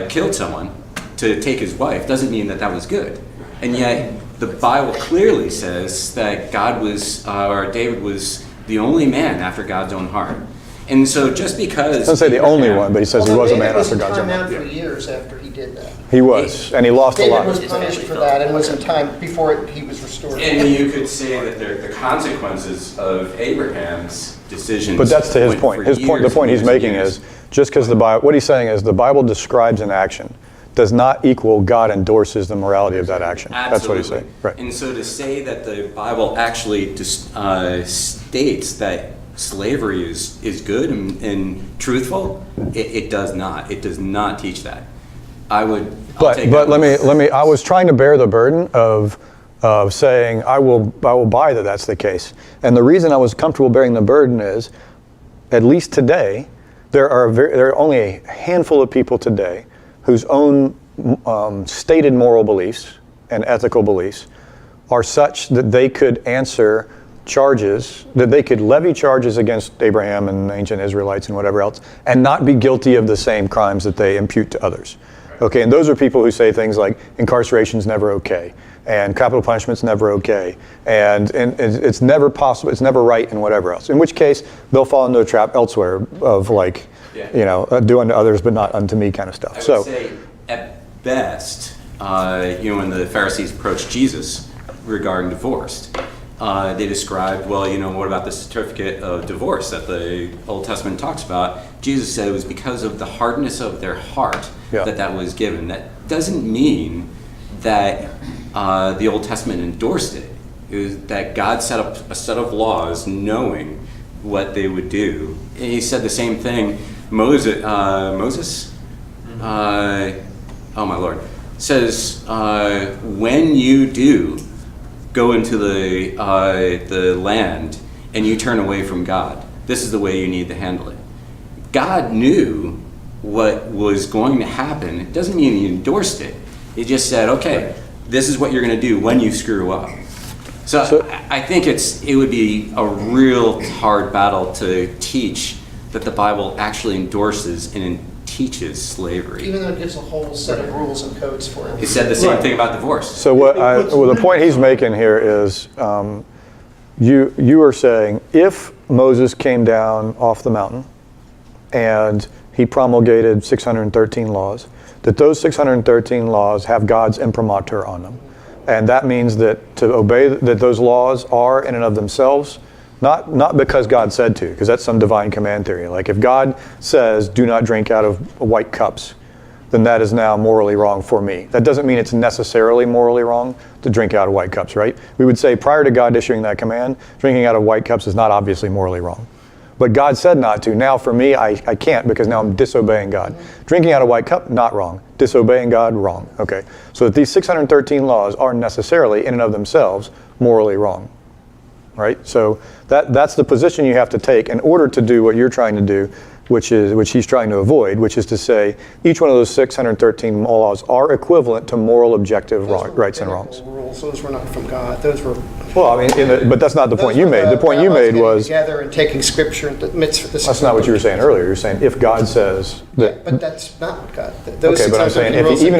killed someone to take his wife doesn't mean that that was good. And yet, the Bible clearly says that God was, or David was the only man after God's own heart. And so just because... Doesn't say the only one, but he says he was a man David after God's own was in heart. timeout for years after he did that. He was, and he lost a David was lot. punished for that and was in time before he was restored. And you could say that the consequences of Abraham's decisions... But that's to his went point. for His point, the years point and he's years and making years. is, just because the Bible, what he's saying is the Bible describes an action does not equal God endorses the morality of that action. That's what he's saying. Absolutely. Right. And so to say that the Bible actually states that slavery is good and truthful, it does not. It does not teach that. I'll take But that let me. I was trying to bear the burden of saying I will buy that that's the case. And the reason I was comfortable bearing the burden is, at least today, there are only a handful of people today whose own stated moral beliefs and ethical beliefs are such that they could answer charges, that they could levy charges against Abraham and ancient Israelites and whatever else, and not be guilty of the same crimes that they impute to others. Okay, and those are people who say things like incarceration's never okay, and capital punishment's never okay, and it's never possible, it's never right, and whatever else. In which case, they'll fall into a trap elsewhere of like, do unto others but not unto me kind of stuff. I would say, at best, when the Pharisees approached Jesus regarding divorce, they described, well, what about the certificate of divorce that the Old Testament talks about? Jesus said it was because of the hardness of their heart that was given. That doesn't mean that the Old Testament endorsed it. It was that God set up a set of laws knowing what they would do. And he said the same thing. Moses, oh my Lord, says, when you do go into the land and you turn away from God, this is the way you need to handle it. God knew what was going to happen. It doesn't mean he endorsed it. He just said, okay, this is what you're going to do when you screw up. So I think it would be a real hard battle to teach that the Bible actually endorses and teaches slavery. Even though it gives a whole set of rules and codes for it. He said the same thing about divorce. So the point he's making here is, you are saying if Moses came down off the mountain and he promulgated 613 laws, that those 613 laws have God's imprimatur on them. And that means that to obey, that those laws are in and of themselves, not because God said to, because that's some divine command theory. Like if God says, do not drink out of white cups, then that is now morally wrong for me. That doesn't mean it's necessarily morally wrong to drink out of white cups, right? We would say prior to God issuing that command, drinking out of white cups is not obviously morally wrong. But God said not to. Now for me, I can't because now I'm disobeying God. Drinking out of white cup, not wrong. Disobeying God, wrong. Okay. So that these 613 laws are necessarily in and of themselves morally wrong. Right? So that's the position you have to take in order to do what you're trying to do, which he's trying to avoid, which is to say each one of those 613 laws are equivalent to moral objective rights and wrongs. Rules. Those were not from God. Those were. Well, I mean, but that's not the point you made. The point you made was together and taking scripture and the mitzvah. That's not what you were saying earlier. You're saying if God says that. But that's not what God. Those Okay, but I'm saying 613 rules even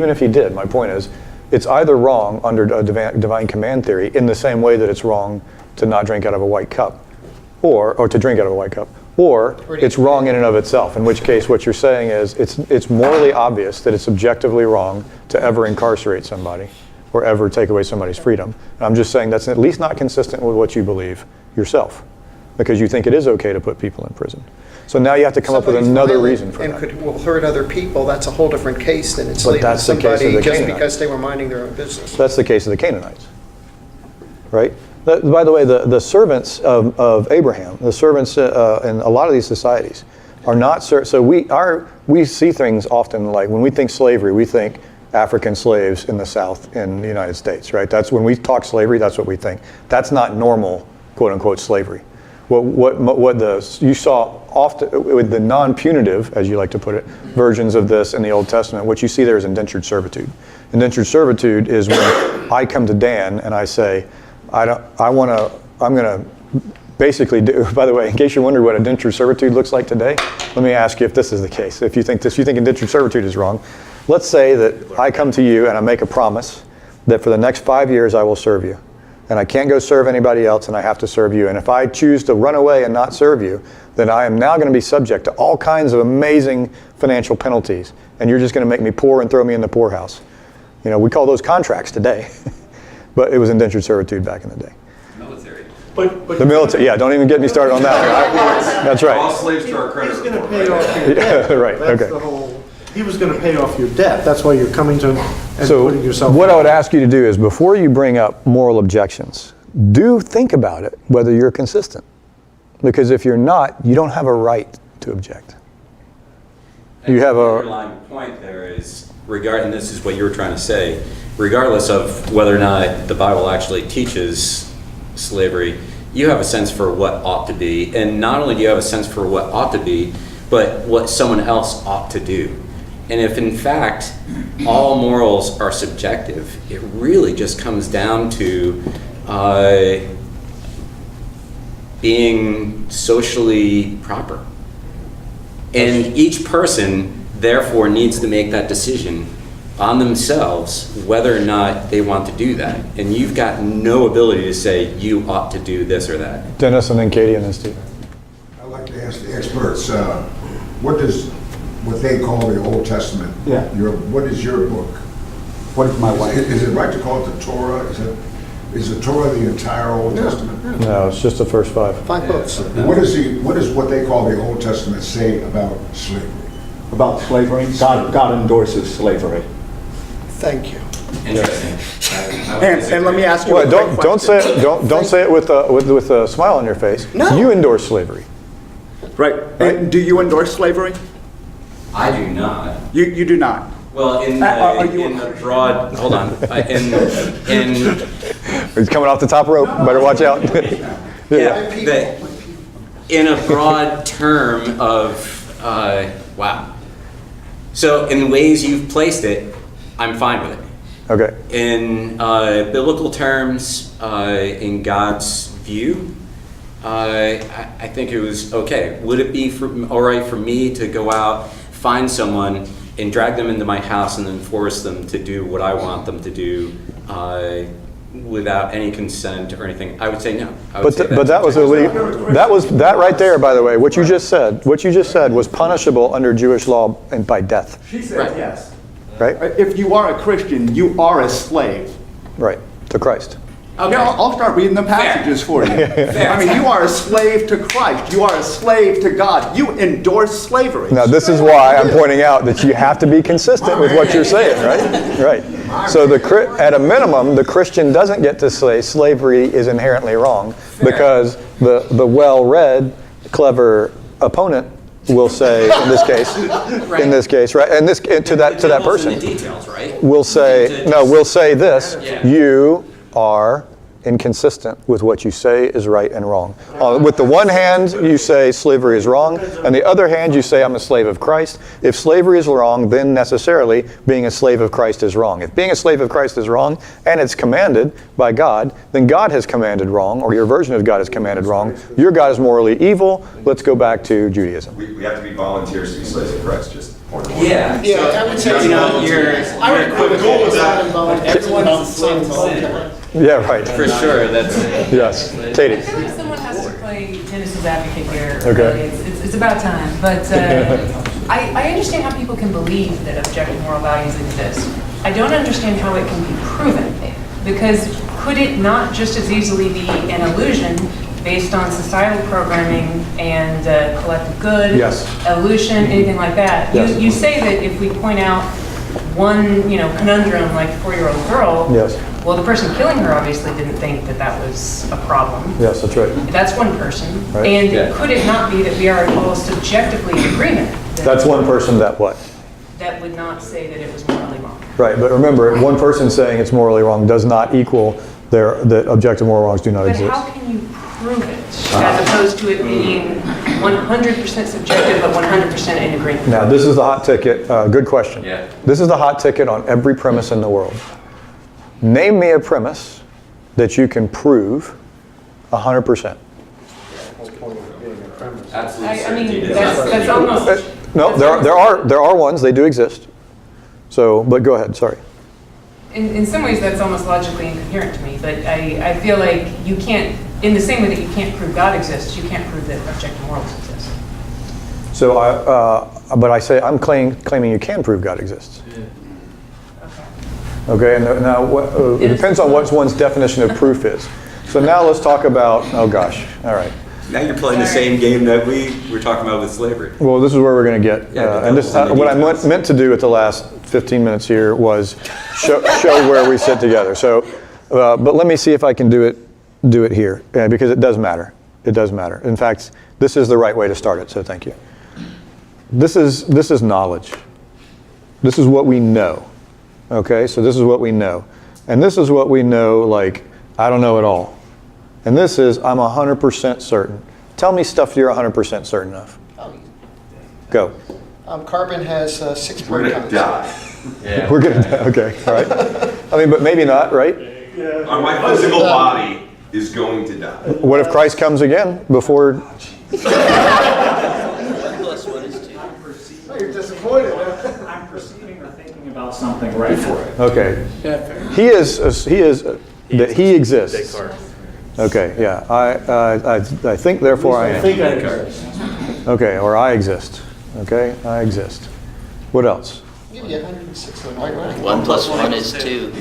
if he come did, my point is, it's either wrong under a divine command theory in the same way that it's wrong to not drink out of a white cup, or to drink out of a white cup, or it's wrong in and of itself. In which case, what you're saying is it's morally obvious that it's objectively wrong to ever incarcerate somebody, or ever take away somebody's freedom. And I'm just saying that's at least not consistent with what you believe yourself, because you think it is okay to put people in prison. So now you have to come up with Somebody's another violent reason for and that. will hurt other people, that's a whole different case than But enslaving that's the case of somebody the just Canaanites. because they were minding their own business. That's the case of the Canaanites, right? By the way, the servants of Abraham, the servants in a lot of these societies, are not so we see things often like when we think slavery, we think African slaves in the South in the United States, right? That's when we talk slavery, that's what we think. That's not normal, quote unquote, slavery. You saw often with the non-punitive, as you like to put it, versions of this in the Old Testament, what you see there is indentured servitude. Indentured servitude is when I come to Dan and I say, I'm going to basically do, by the way, in case you wonder what indentured servitude looks like today, let me ask you if this is the case. If you think indentured servitude is wrong, let's say that I come to you and I make a promise that for the next 5 years I will serve you. And I can't go serve anybody else and I have to serve you. And if I choose to run away and not serve you, then I am now going to be subject to all kinds of amazing financial penalties. And you're just going to make me poor and throw me in the poorhouse. You know, we call those contracts today. But it was indentured servitude back in the day. Military. But The military, yeah, don't even get me started on that. That's All right. slaves to our credit he's going to report, pay right? off your debt. Yeah, right, That's okay. the whole, he was going to pay off your debt. That's why you're coming to him and So putting yourself. what I would ask you to do is before you bring up moral objections, do think about it, whether you're consistent. Because if you're not, you don't have a right to object. You have The a, underlying point there is, and this is what you were trying to say, regardless of whether or not the Bible actually teaches slavery, you have a sense for what ought to be. And not only do you have a sense for what ought to be, but what someone else ought to do. And if in fact all morals are subjective, it really just comes down to being socially proper. And each person, therefore, needs to make that decision on themselves whether or not they want to do that. And you've got no ability to say you ought to do this or that. Dennis and then Katie and then Steve. I'd like to ask the experts, what they call the Old Testament? Yeah. What is your book? What is my wife? Is it right to call it the Torah? Is the Torah the entire Old Testament? No, it's just the first 5. 5 books. What does what they call the Old Testament say about slavery? About slavery? God endorses slavery. Thank you. Interesting. And let me ask you Well, a quick don't say question. it. Don't say it with a smile on your face. No. You endorse slavery. Right. And do you endorse slavery? I do not. You do not. Well, Are you in the broad, hold on, in He's coming off the top rope. Better watch out. yeah, in a broad term of wow. So in the ways you've placed it, I'm fine with it. Okay. In biblical terms, in God's view, I think it was okay. Would it be all right for me to go out, find someone, and drag them into my house and then force them to do what I want them to do without any consent or anything? I would say no. I would say But that was illegal. That right there, by the way, what you just said was punishable under Jewish law and by death, She said Right. yes. right? If you are a Christian, you are a slave. Right. To Christ. Okay. Yeah, I'll start reading the passages for you. I mean, you are a slave to Christ. You are a slave to God. You endorse slavery. Now, this is why I'm pointing out that you have to be consistent with what you're saying, right? Right. So at a minimum, the Christian doesn't get to say slavery is inherently wrong because the well-read, clever opponent will say in this case, right? And to that The devil's person in the details, right? will say, To we'll say this, Yeah. you are inconsistent with what you say is right and wrong. With the one hand, you say slavery is wrong, and the other hand, you say I'm a slave of Christ. If slavery is wrong, then necessarily being a slave of Christ is wrong. If being a slave of Christ is wrong, and it's commanded by God, then God has commanded wrong, or your version of God has commanded wrong. Your God is morally evil. Let's go back to Judaism. We have to be volunteers to be slaves of Christ, just point one. Yeah. Yeah, so, I would say you know, it's you're I would equivocate with that. everyone's a slave to sin. Yeah, right. For sure, that's Yes. Katie. I feel like someone has to play Genesis advocate here. Okay. Really. It's about time. But I understand how people can believe that objective moral values exist. I don't understand how it can be proven, because could it not just as easily be an illusion based on societal programming and collective good? Yes. Evolution, anything like that? Yes. You say that if we point out one, conundrum like a 4-year-old girl, Yes. well, the person killing her obviously didn't think that that was a problem. Yes, that's right. That's one person. Right. And Yeah. could it not be that we are all subjectively in agreement? That's one person that what? That would not say that it was morally wrong. Right, but remember, one person saying it's morally wrong does not equal that objective moral wrongs do not But exist. how can you prove it, as opposed to it being 100% subjective, but 100% in agreement? Now, this is the hot ticket. Good question. Yeah. This is the hot ticket on every premise in the world. Name me a premise that you can prove 100%. Absolute I certainty mean, does not that's equal- almost. No, that's there are ones. They do exist. So, but go ahead. Sorry. In some ways, that's almost logically incoherent to me, but I feel like you can't, in the same way that you can't prove God exists, you can't prove that objective morals exist. So, but I say I'm claiming you can prove God exists. Okay, and now it depends on what one's definition of proof is. So now let's talk about. Oh gosh. All right. Now you're playing the same game that we were talking about with slavery. Well, this is where we're going to get. Yeah, the And this, devil's in the what I details. meant to do at the last 15 minutes here was show where we sit together. So, but let me see if I can do it here, because it does matter. It does matter. In fact, this is the right way to start it. So thank you. This is knowledge. This is what we know. Okay, so this is what we know, and this is what we know. Like, I don't know it all. And this is, I'm 100% certain. Tell me stuff you're 100% certain of. Go. Carbon has 6 We're protons. gonna die. We're gonna, okay, all right. I mean, but maybe not, right? My physical body is going to die. What if Christ comes again before? You're disappointed. I'm perceiving or thinking about something right now. Okay. He exists. Okay, yeah. I think, therefore I I think am. I exist. Okay, or I exist. Okay, I exist. What else? Give you 106 on right, right. 1 plus 1 is 2.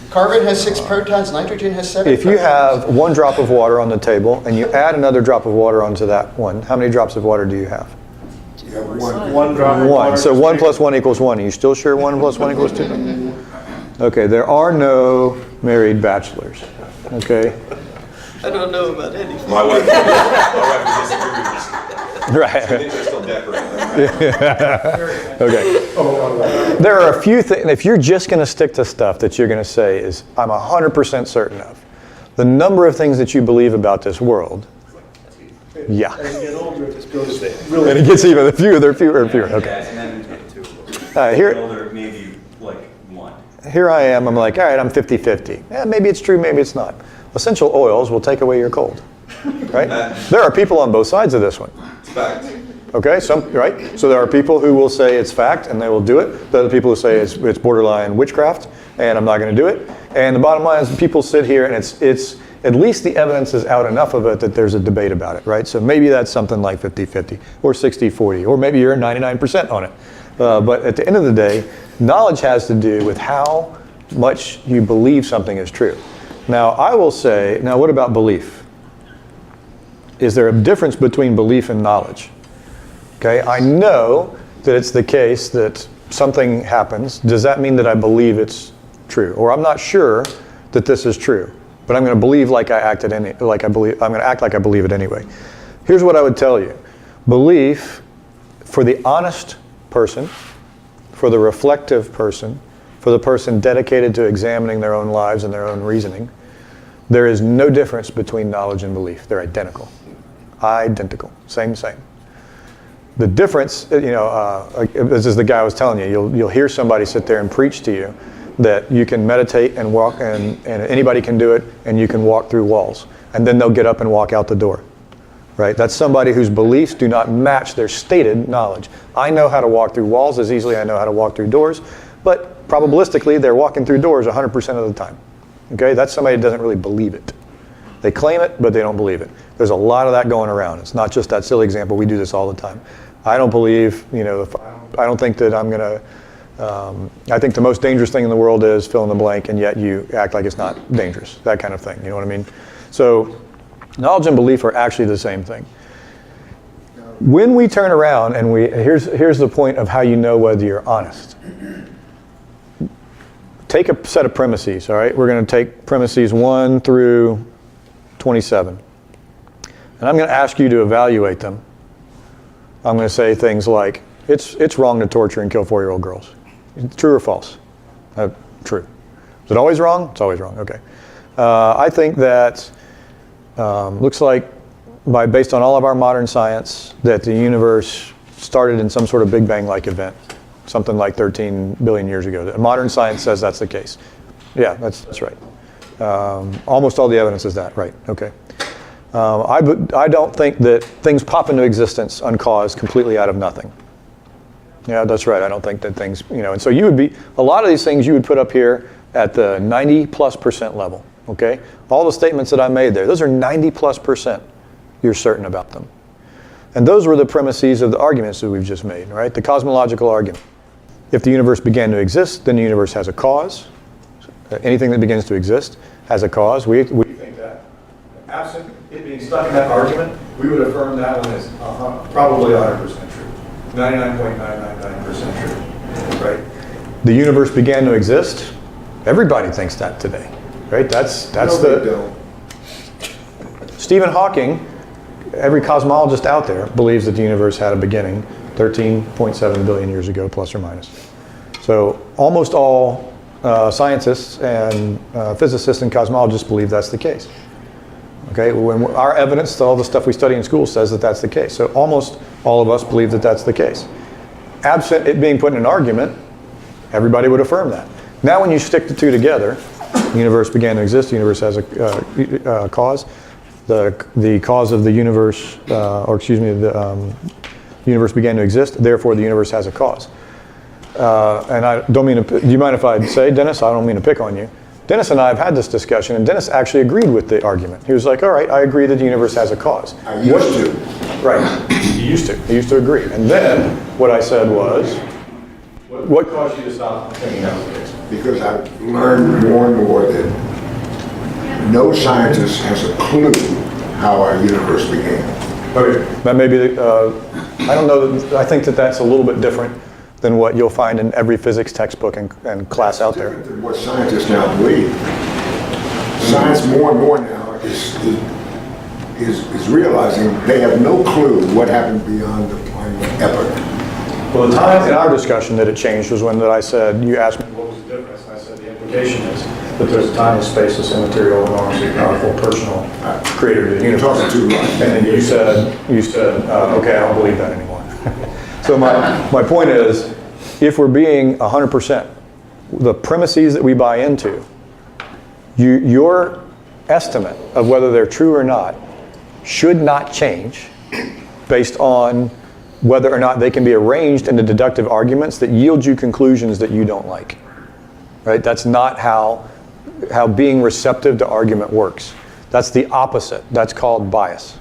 Carbon has 6 protons, nitrogen has 7 If you protons. have one drop of water on the table and you add another drop of water onto that one, how many drops of water do you have? You have one. One drop of One. water. So 1 plus 1 equals 1. Are you still sure 1 plus 1 equals 2? Okay, there are no married bachelors. Okay? I don't know about anything. My wife disagrees. Right. Things are still decorated. Okay. There are a few things, if you're just going to stick to stuff that you're going to say is, I'm 100% certain of, the number of things that you believe about this world, yeah. As you get older, it just goes And really. it gets even fewer and fewer. Okay. And then Here, older, maybe like 1. here I am, I'm like, all right, I'm 50-50. Yeah, maybe it's true, maybe it's not. Essential oils will take away your cold, right? There are people on both sides of this one. It's fact. Okay, right? So there are people who will say it's fact and they will do it. There are people who say it's borderline witchcraft and I'm not going to do it. And the bottom line is people sit here and it's at least the evidence is out enough of it that there's a debate about it, right? So maybe that's something like 50-50 or 60-40 or maybe you're 99% on it. But at the end of the day, knowledge has to do with how much you believe something is true. Now I will say, now what about belief? Is there a difference between belief and knowledge? Okay, I know that it's the case that something happens. Does that mean that I believe it's true? Or I'm not sure that this is true, but I'm going to believe like I acted I'm going to act like I believe it anyway. Here's what I would tell you. Belief, for the honest person, for the reflective person, for the person dedicated to examining their own lives and their own reasoning, there is no difference between knowledge and belief. They're identical. Identical. Same. The difference, this is the guy I was telling you, you'll hear somebody sit there and preach to you that you can meditate and walk, and anybody can do it, and you can walk through walls. And then they'll get up and walk out the door. Right? That's somebody whose beliefs do not match their stated knowledge. I know how to walk through walls as easily as I know how to walk through doors, but probabilistically, they're walking through doors 100% of the time. Okay? That's somebody who doesn't really believe it. They claim it, but they don't believe it. There's a lot of that going around. It's not just that silly example. We do this all the time. I don't believe, I don't think that I'm going to I think the most dangerous thing in the world is fill in the blank, and yet you act like it's not dangerous, that kind of thing, you know what I mean? So knowledge and belief are actually the same thing. When we turn around and here's the point of how you know whether you're honest. Take a set of premises, all right? We're going to take premises 1 through 27. And I'm going to ask you to evaluate them. I'm going to say things like, it's wrong to torture and kill 4-year-old girls. True or false? True. Is it always wrong? It's always wrong, okay. I think that looks like, based on all of our modern science, that the universe started in some sort of Big Bang-like event, something like 13 billion years ago. Modern science says that's the case. Yeah, that's right. Almost all the evidence is that, right, okay. I don't think that things pop into existence uncaused, completely out of nothing. Yeah, that's right. I don't think that things, and so a lot of these things you would put up here at the 90+% level, okay? All the statements that I made there, those are 90+%. You're certain about them. And those were the premises of the arguments that we've just made, right? The cosmological argument. If the universe began to exist, then the universe has a cause. Anything that begins to exist has a cause. We think that. Absent it being stuck in that argument, we would affirm that one as probably 100% true. 99.999% true, right? The universe began to exist. Everybody thinks that today, right? That's Stephen Hawking, every cosmologist out there believes that the universe had a beginning 13.7 billion years ago, plus or minus. So almost all scientists and physicists and cosmologists believe that's the case. Okay, when our evidence, all the stuff we study in school says that that's the case. So almost all of us believe that that's the case. Absent it being put in an argument, everybody would affirm that. Now when you stick the two together, the universe began to exist, the universe has a cause. The cause of the universe, the universe began to exist, therefore the universe has a cause. And I don't mean to, do you mind if I say, Dennis? I don't mean to pick on you. Dennis and I have had this discussion, and Dennis actually agreed with the argument. He was like, all right, I agree that the universe has a cause. I used to. Right, he used to agree. And then what I said was, what caused you to stop thinking that was the case? Because I've learned more and more that no scientist has a clue how our universe began. Okay, that may be, I don't know, I think that that's a little bit different than what you'll find in every physics textbook and class out there. Different than what scientists now believe. Science more and more now is realizing they have no clue what happened beyond the Planck epoch. Well, the time in our discussion that it changed was when I said, you asked me what was the difference, and I said the implication is that there's a time and space that's immaterial, enormously powerful, personal creator of the universe. Talking to And then you said, okay, I don't believe that anymore. So my point is, if we're being 100%, the premises that we buy into, your estimate of whether they're true or not should not change based on whether or not they can be arranged into deductive arguments that yield you conclusions that you don't like. Right? That's not how being receptive to argument works. That's the opposite. That's called bias.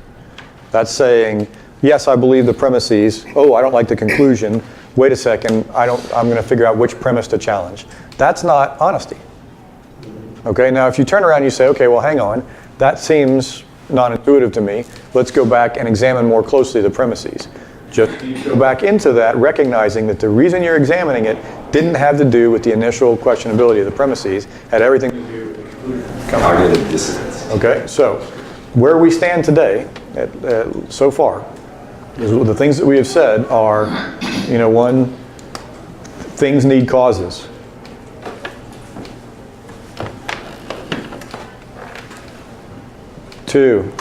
That's saying, yes, I believe the premises. Oh, I don't like the conclusion. Wait a second, I'm going to figure out which premise to challenge. That's not honesty. Okay, now if you turn around and you say, okay, well, hang on, that seems non-intuitive to me. Let's go back and examine more closely the premises. Just go back into that, recognizing that the reason you're examining it didn't have to do with the initial questionability of the premises, had everything to do with the conclusion. Cognitive dissonance. Okay, so where we stand today, so far, is the things that we have said are, one, things need causes. Two,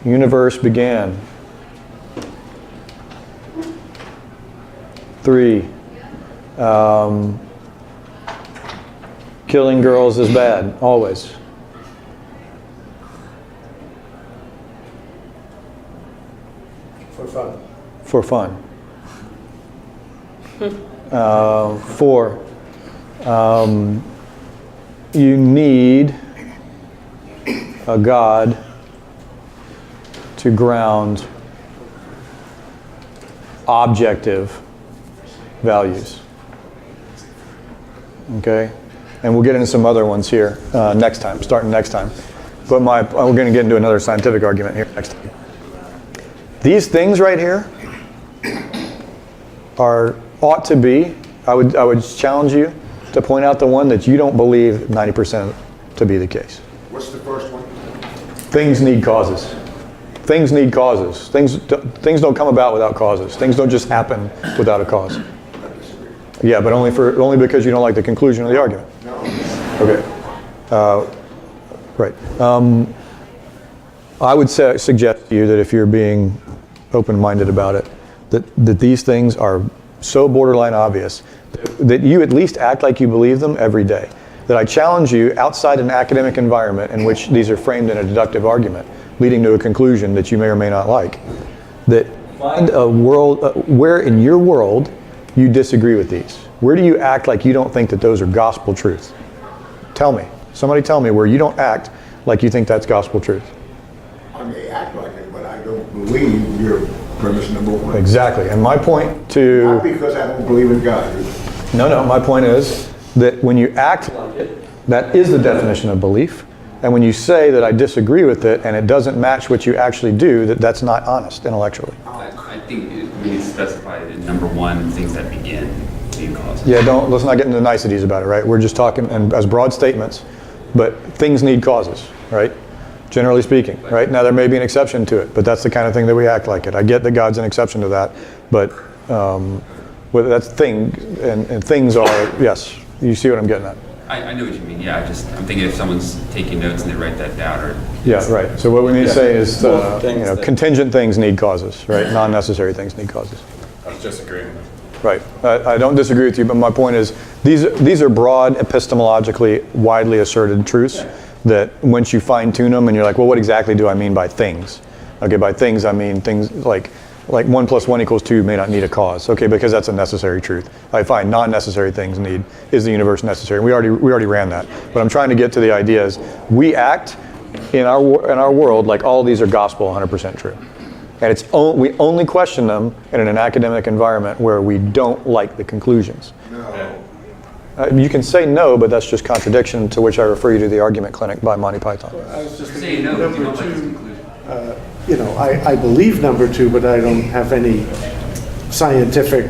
universe began. 3, killing girls is bad, always. For fun. For fun. 4, you need a God to ground objective values. okay? And we'll get into some other ones here next time, starting next time. But we're going to get into another scientific argument here next time. These things right here ought to be, I would challenge you to point out the one that you don't believe 90% to be the case. What's the first one? Things need causes. Things need causes. Things don't come about without causes. Things don't just happen without a cause. Yeah, but only because you don't like the conclusion of the argument. Okay. Right. I would suggest to you that if you're being open-minded about it, that these things are so borderline obvious that you at least act like you believe them every day. That I challenge you outside an academic environment in which these are framed in a deductive argument, leading to a conclusion that you may or may not like, that find a world where in your world you disagree with these. Where do you act like you don't think that those are gospel truth? Tell me. Somebody tell me where you don't act like you think that's gospel truth. I may act like it, but I don't believe your premise number one. Exactly. And my point to... Not because I don't believe in God. No, my point is that when you act like it, that is the definition of belief. And when you say that I disagree with it and it doesn't match what you actually do, that's not honest intellectually. I think we need to specify in number one, things that begin being causes. Yeah, let's not get into the niceties about it, right? We're just talking and as broad statements, but things need causes, right? Generally speaking, right? Now there may be an exception to it, but that's the kind of thing that we act like it. I get that God's an exception to that, but that's thing, and things are, yes, you see what I'm getting at. I know what you mean. Yeah, I'm thinking if someone's taking notes and they write that down, or yeah, right. So what we need to say is, contingent things need causes, right? Non-necessary things need causes. I was just agreeing. Right. I don't disagree with you, but my point is, these are broad, epistemologically widely asserted truths that once you fine-tune them, and you're like, well, what exactly do I mean by things? Okay, by things I mean things like 1 + 1 = 2 may not need a cause. Okay, because that's a necessary truth. I find non-necessary things is the universe necessary. We already ran that. But I'm trying to get to the idea is we act in our world like all of these are gospel 100% true. And we only question them in an academic environment where we don't like the conclusions. No. You can say no, but that's just contradiction, to which I refer you to the Argument Clinic by Monty Python. I was just saying thinking, no, you number don't like this two, conclusion. I believe number two, but I don't have any scientific,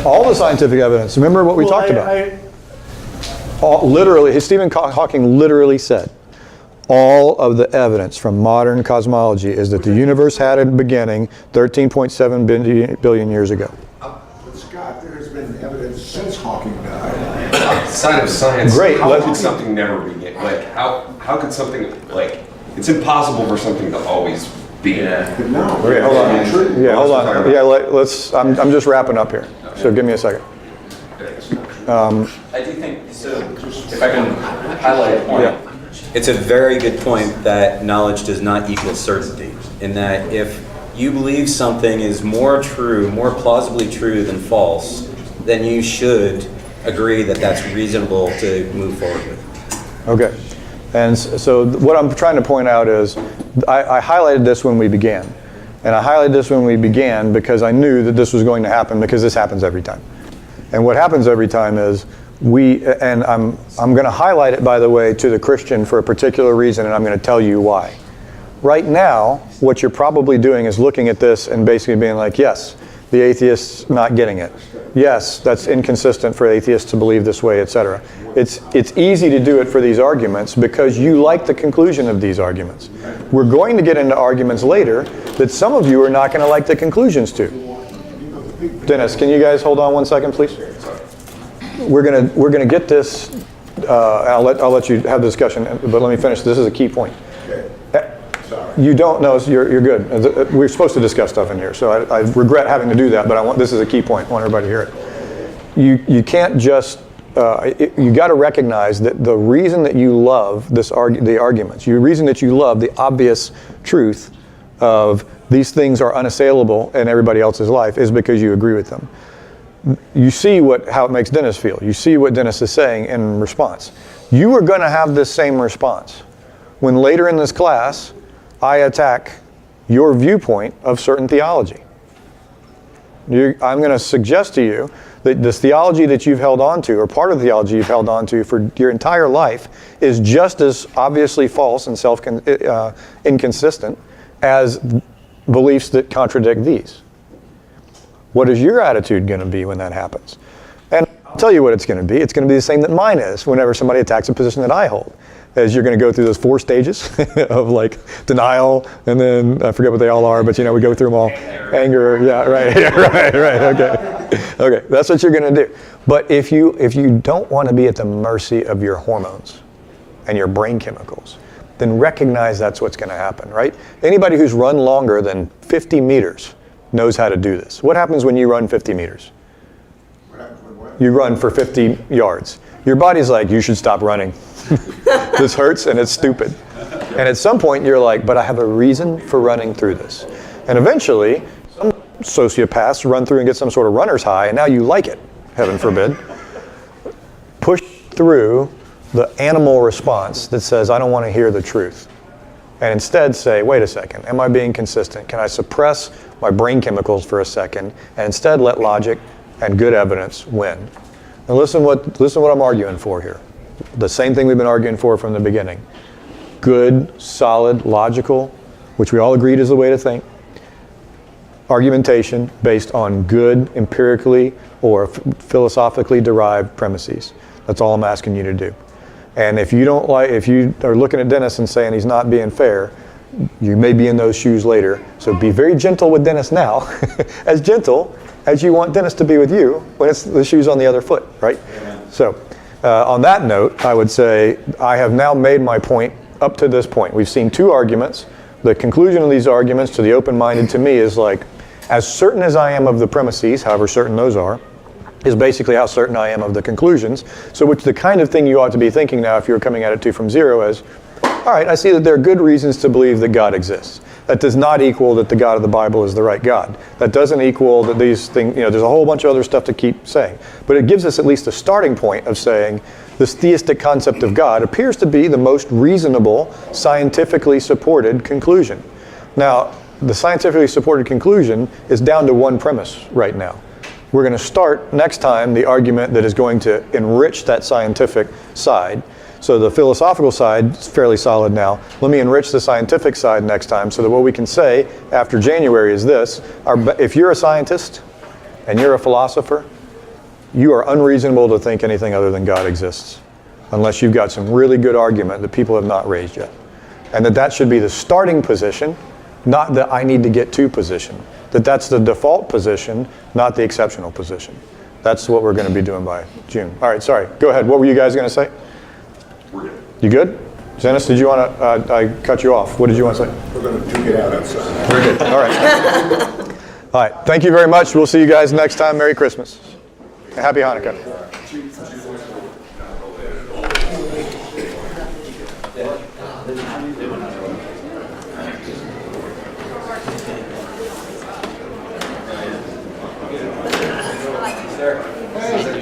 All the scientific evidence, remember what we talked about? Literally, Stephen Hawking literally said, all of the evidence from modern cosmology is that the universe had a beginning 13.7 billion years ago. But Scott, there has been evidence since Hawking died. Outside of science, Great, how let's- could something never begin? Like, how could something, it's impossible for something to always be. But no. Okay, hold on. True. Yeah, hold on. Yeah, let's. I'm just wrapping up here. So give me a second. I do think, so if I can highlight a point. Yeah. It's a very good point that knowledge does not equal certainty. In that if you believe something is more true, more plausibly true than false, then you should agree that that's reasonable to move forward with. Okay. And so what I'm trying to point out is I highlighted this when we began. And I highlighted this when we began because I knew that this was going to happen, because this happens every time. And what happens every time is I'm going to highlight it, by the way, to the Christian for a particular reason, and I'm going to tell you why. Right now, what you're probably doing is looking at this and basically being like, yes, the atheist's not getting it. Yes, that's inconsistent for atheists to believe this way, etc. It's easy to do it for these arguments because you like the conclusion of these arguments. We're going to get into arguments later that some of you are not going to like the conclusions to. Dennis, can you guys hold on 1 second, please? We're gonna get this. I'll let you have the discussion, but let me finish. This is a key point. You don't know. You're good. We're supposed to discuss stuff in here, so I regret having to do that. But this is a key point. I want everybody to hear it. You can't just. You got to recognize that the reason that you love the arguments, the reason that you love the obvious truth of these things are unassailable in everybody else's life, is because you agree with them. You see how it makes Dennis feel. You see what Dennis is saying in response. You are going to have this same response when later in this class I attack your viewpoint of certain theology. I'm going to suggest to you This theology that you've held on to, or part of the theology you've held on to for your entire life, is just as obviously false and inconsistent as beliefs that contradict these. What is your attitude going to be when that happens? And I'll tell you what it's going to be. It's going to be the same that mine is whenever somebody attacks a position that I hold. As you're going to go through those 4 stages of like denial, and then I forget what they all are, but we go through them all. Anger, yeah, right, okay. That's what you're going to do. But if you don't want to be at the mercy of your hormones and your brain chemicals, then recognize that's what's going to happen, right? Anybody who's run longer than 50 meters knows how to do this. What happens when you run 50 meters? You run for 50 yards. Your body's like, you should stop running. This hurts and it's stupid. And at some point you're like, but I have a reason for running through this. And eventually, some sociopaths run through and get some sort of runner's high, and now you like it, heaven forbid. Push through the animal response that says, I don't want to hear the truth. And instead say, wait a second, am I being consistent? Can I suppress my brain chemicals for a second and instead let logic and good evidence win? And listen what I'm arguing for here. The same thing we've been arguing for from the beginning. Good, solid, logical, which we all agreed is the way to think, argumentation based on good, empirically or philosophically derived premises. That's all I'm asking you to do. And if you are looking at Dennis and saying he's not being fair, you may be in those shoes later. So be very gentle with Dennis now, as gentle as you want Dennis to be with you when it's the shoe's on the other foot, right? Amen. So on that note, I would say I have now made my point up to this point. We've seen 2 arguments. The conclusion of these arguments to the open-minded to me is like, as certain as I am of the premises, however certain those are, is basically how certain I am of the conclusions. So which the kind of thing you ought to be thinking now if you're coming at it from zero is, all right, I see that there are good reasons to believe that God exists. That does not equal that the God of the Bible is the right God. That doesn't equal that these things, there's a whole bunch of other stuff to keep saying. But it gives us at least a starting point of saying this theistic concept of God appears to be the most reasonable, scientifically supported conclusion. Now, the scientifically supported conclusion is down to one premise right now. We're going to start next time the argument that is going to enrich that scientific side. So the philosophical side is fairly solid now. Let me enrich the scientific side next time so that what we can say after January is this. If you're a scientist and you're a philosopher, you are unreasonable to think anything other than God exists, unless you've got some really good argument that people have not raised yet. And that should be the starting position, not the I need to get to position. That's the default position, not the exceptional position. That's what we're going to be doing by June. All right, sorry. Go ahead. What were you guys going to say? We're good. You good? Dennis, did you want to, I cut you off. What did you want to say? We're going to duke it out outside. Very good. All right. All right. Thank you very much. We'll see you guys next time. Merry Christmas. Happy Hanukkah.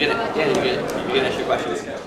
You're gonna ask your questions.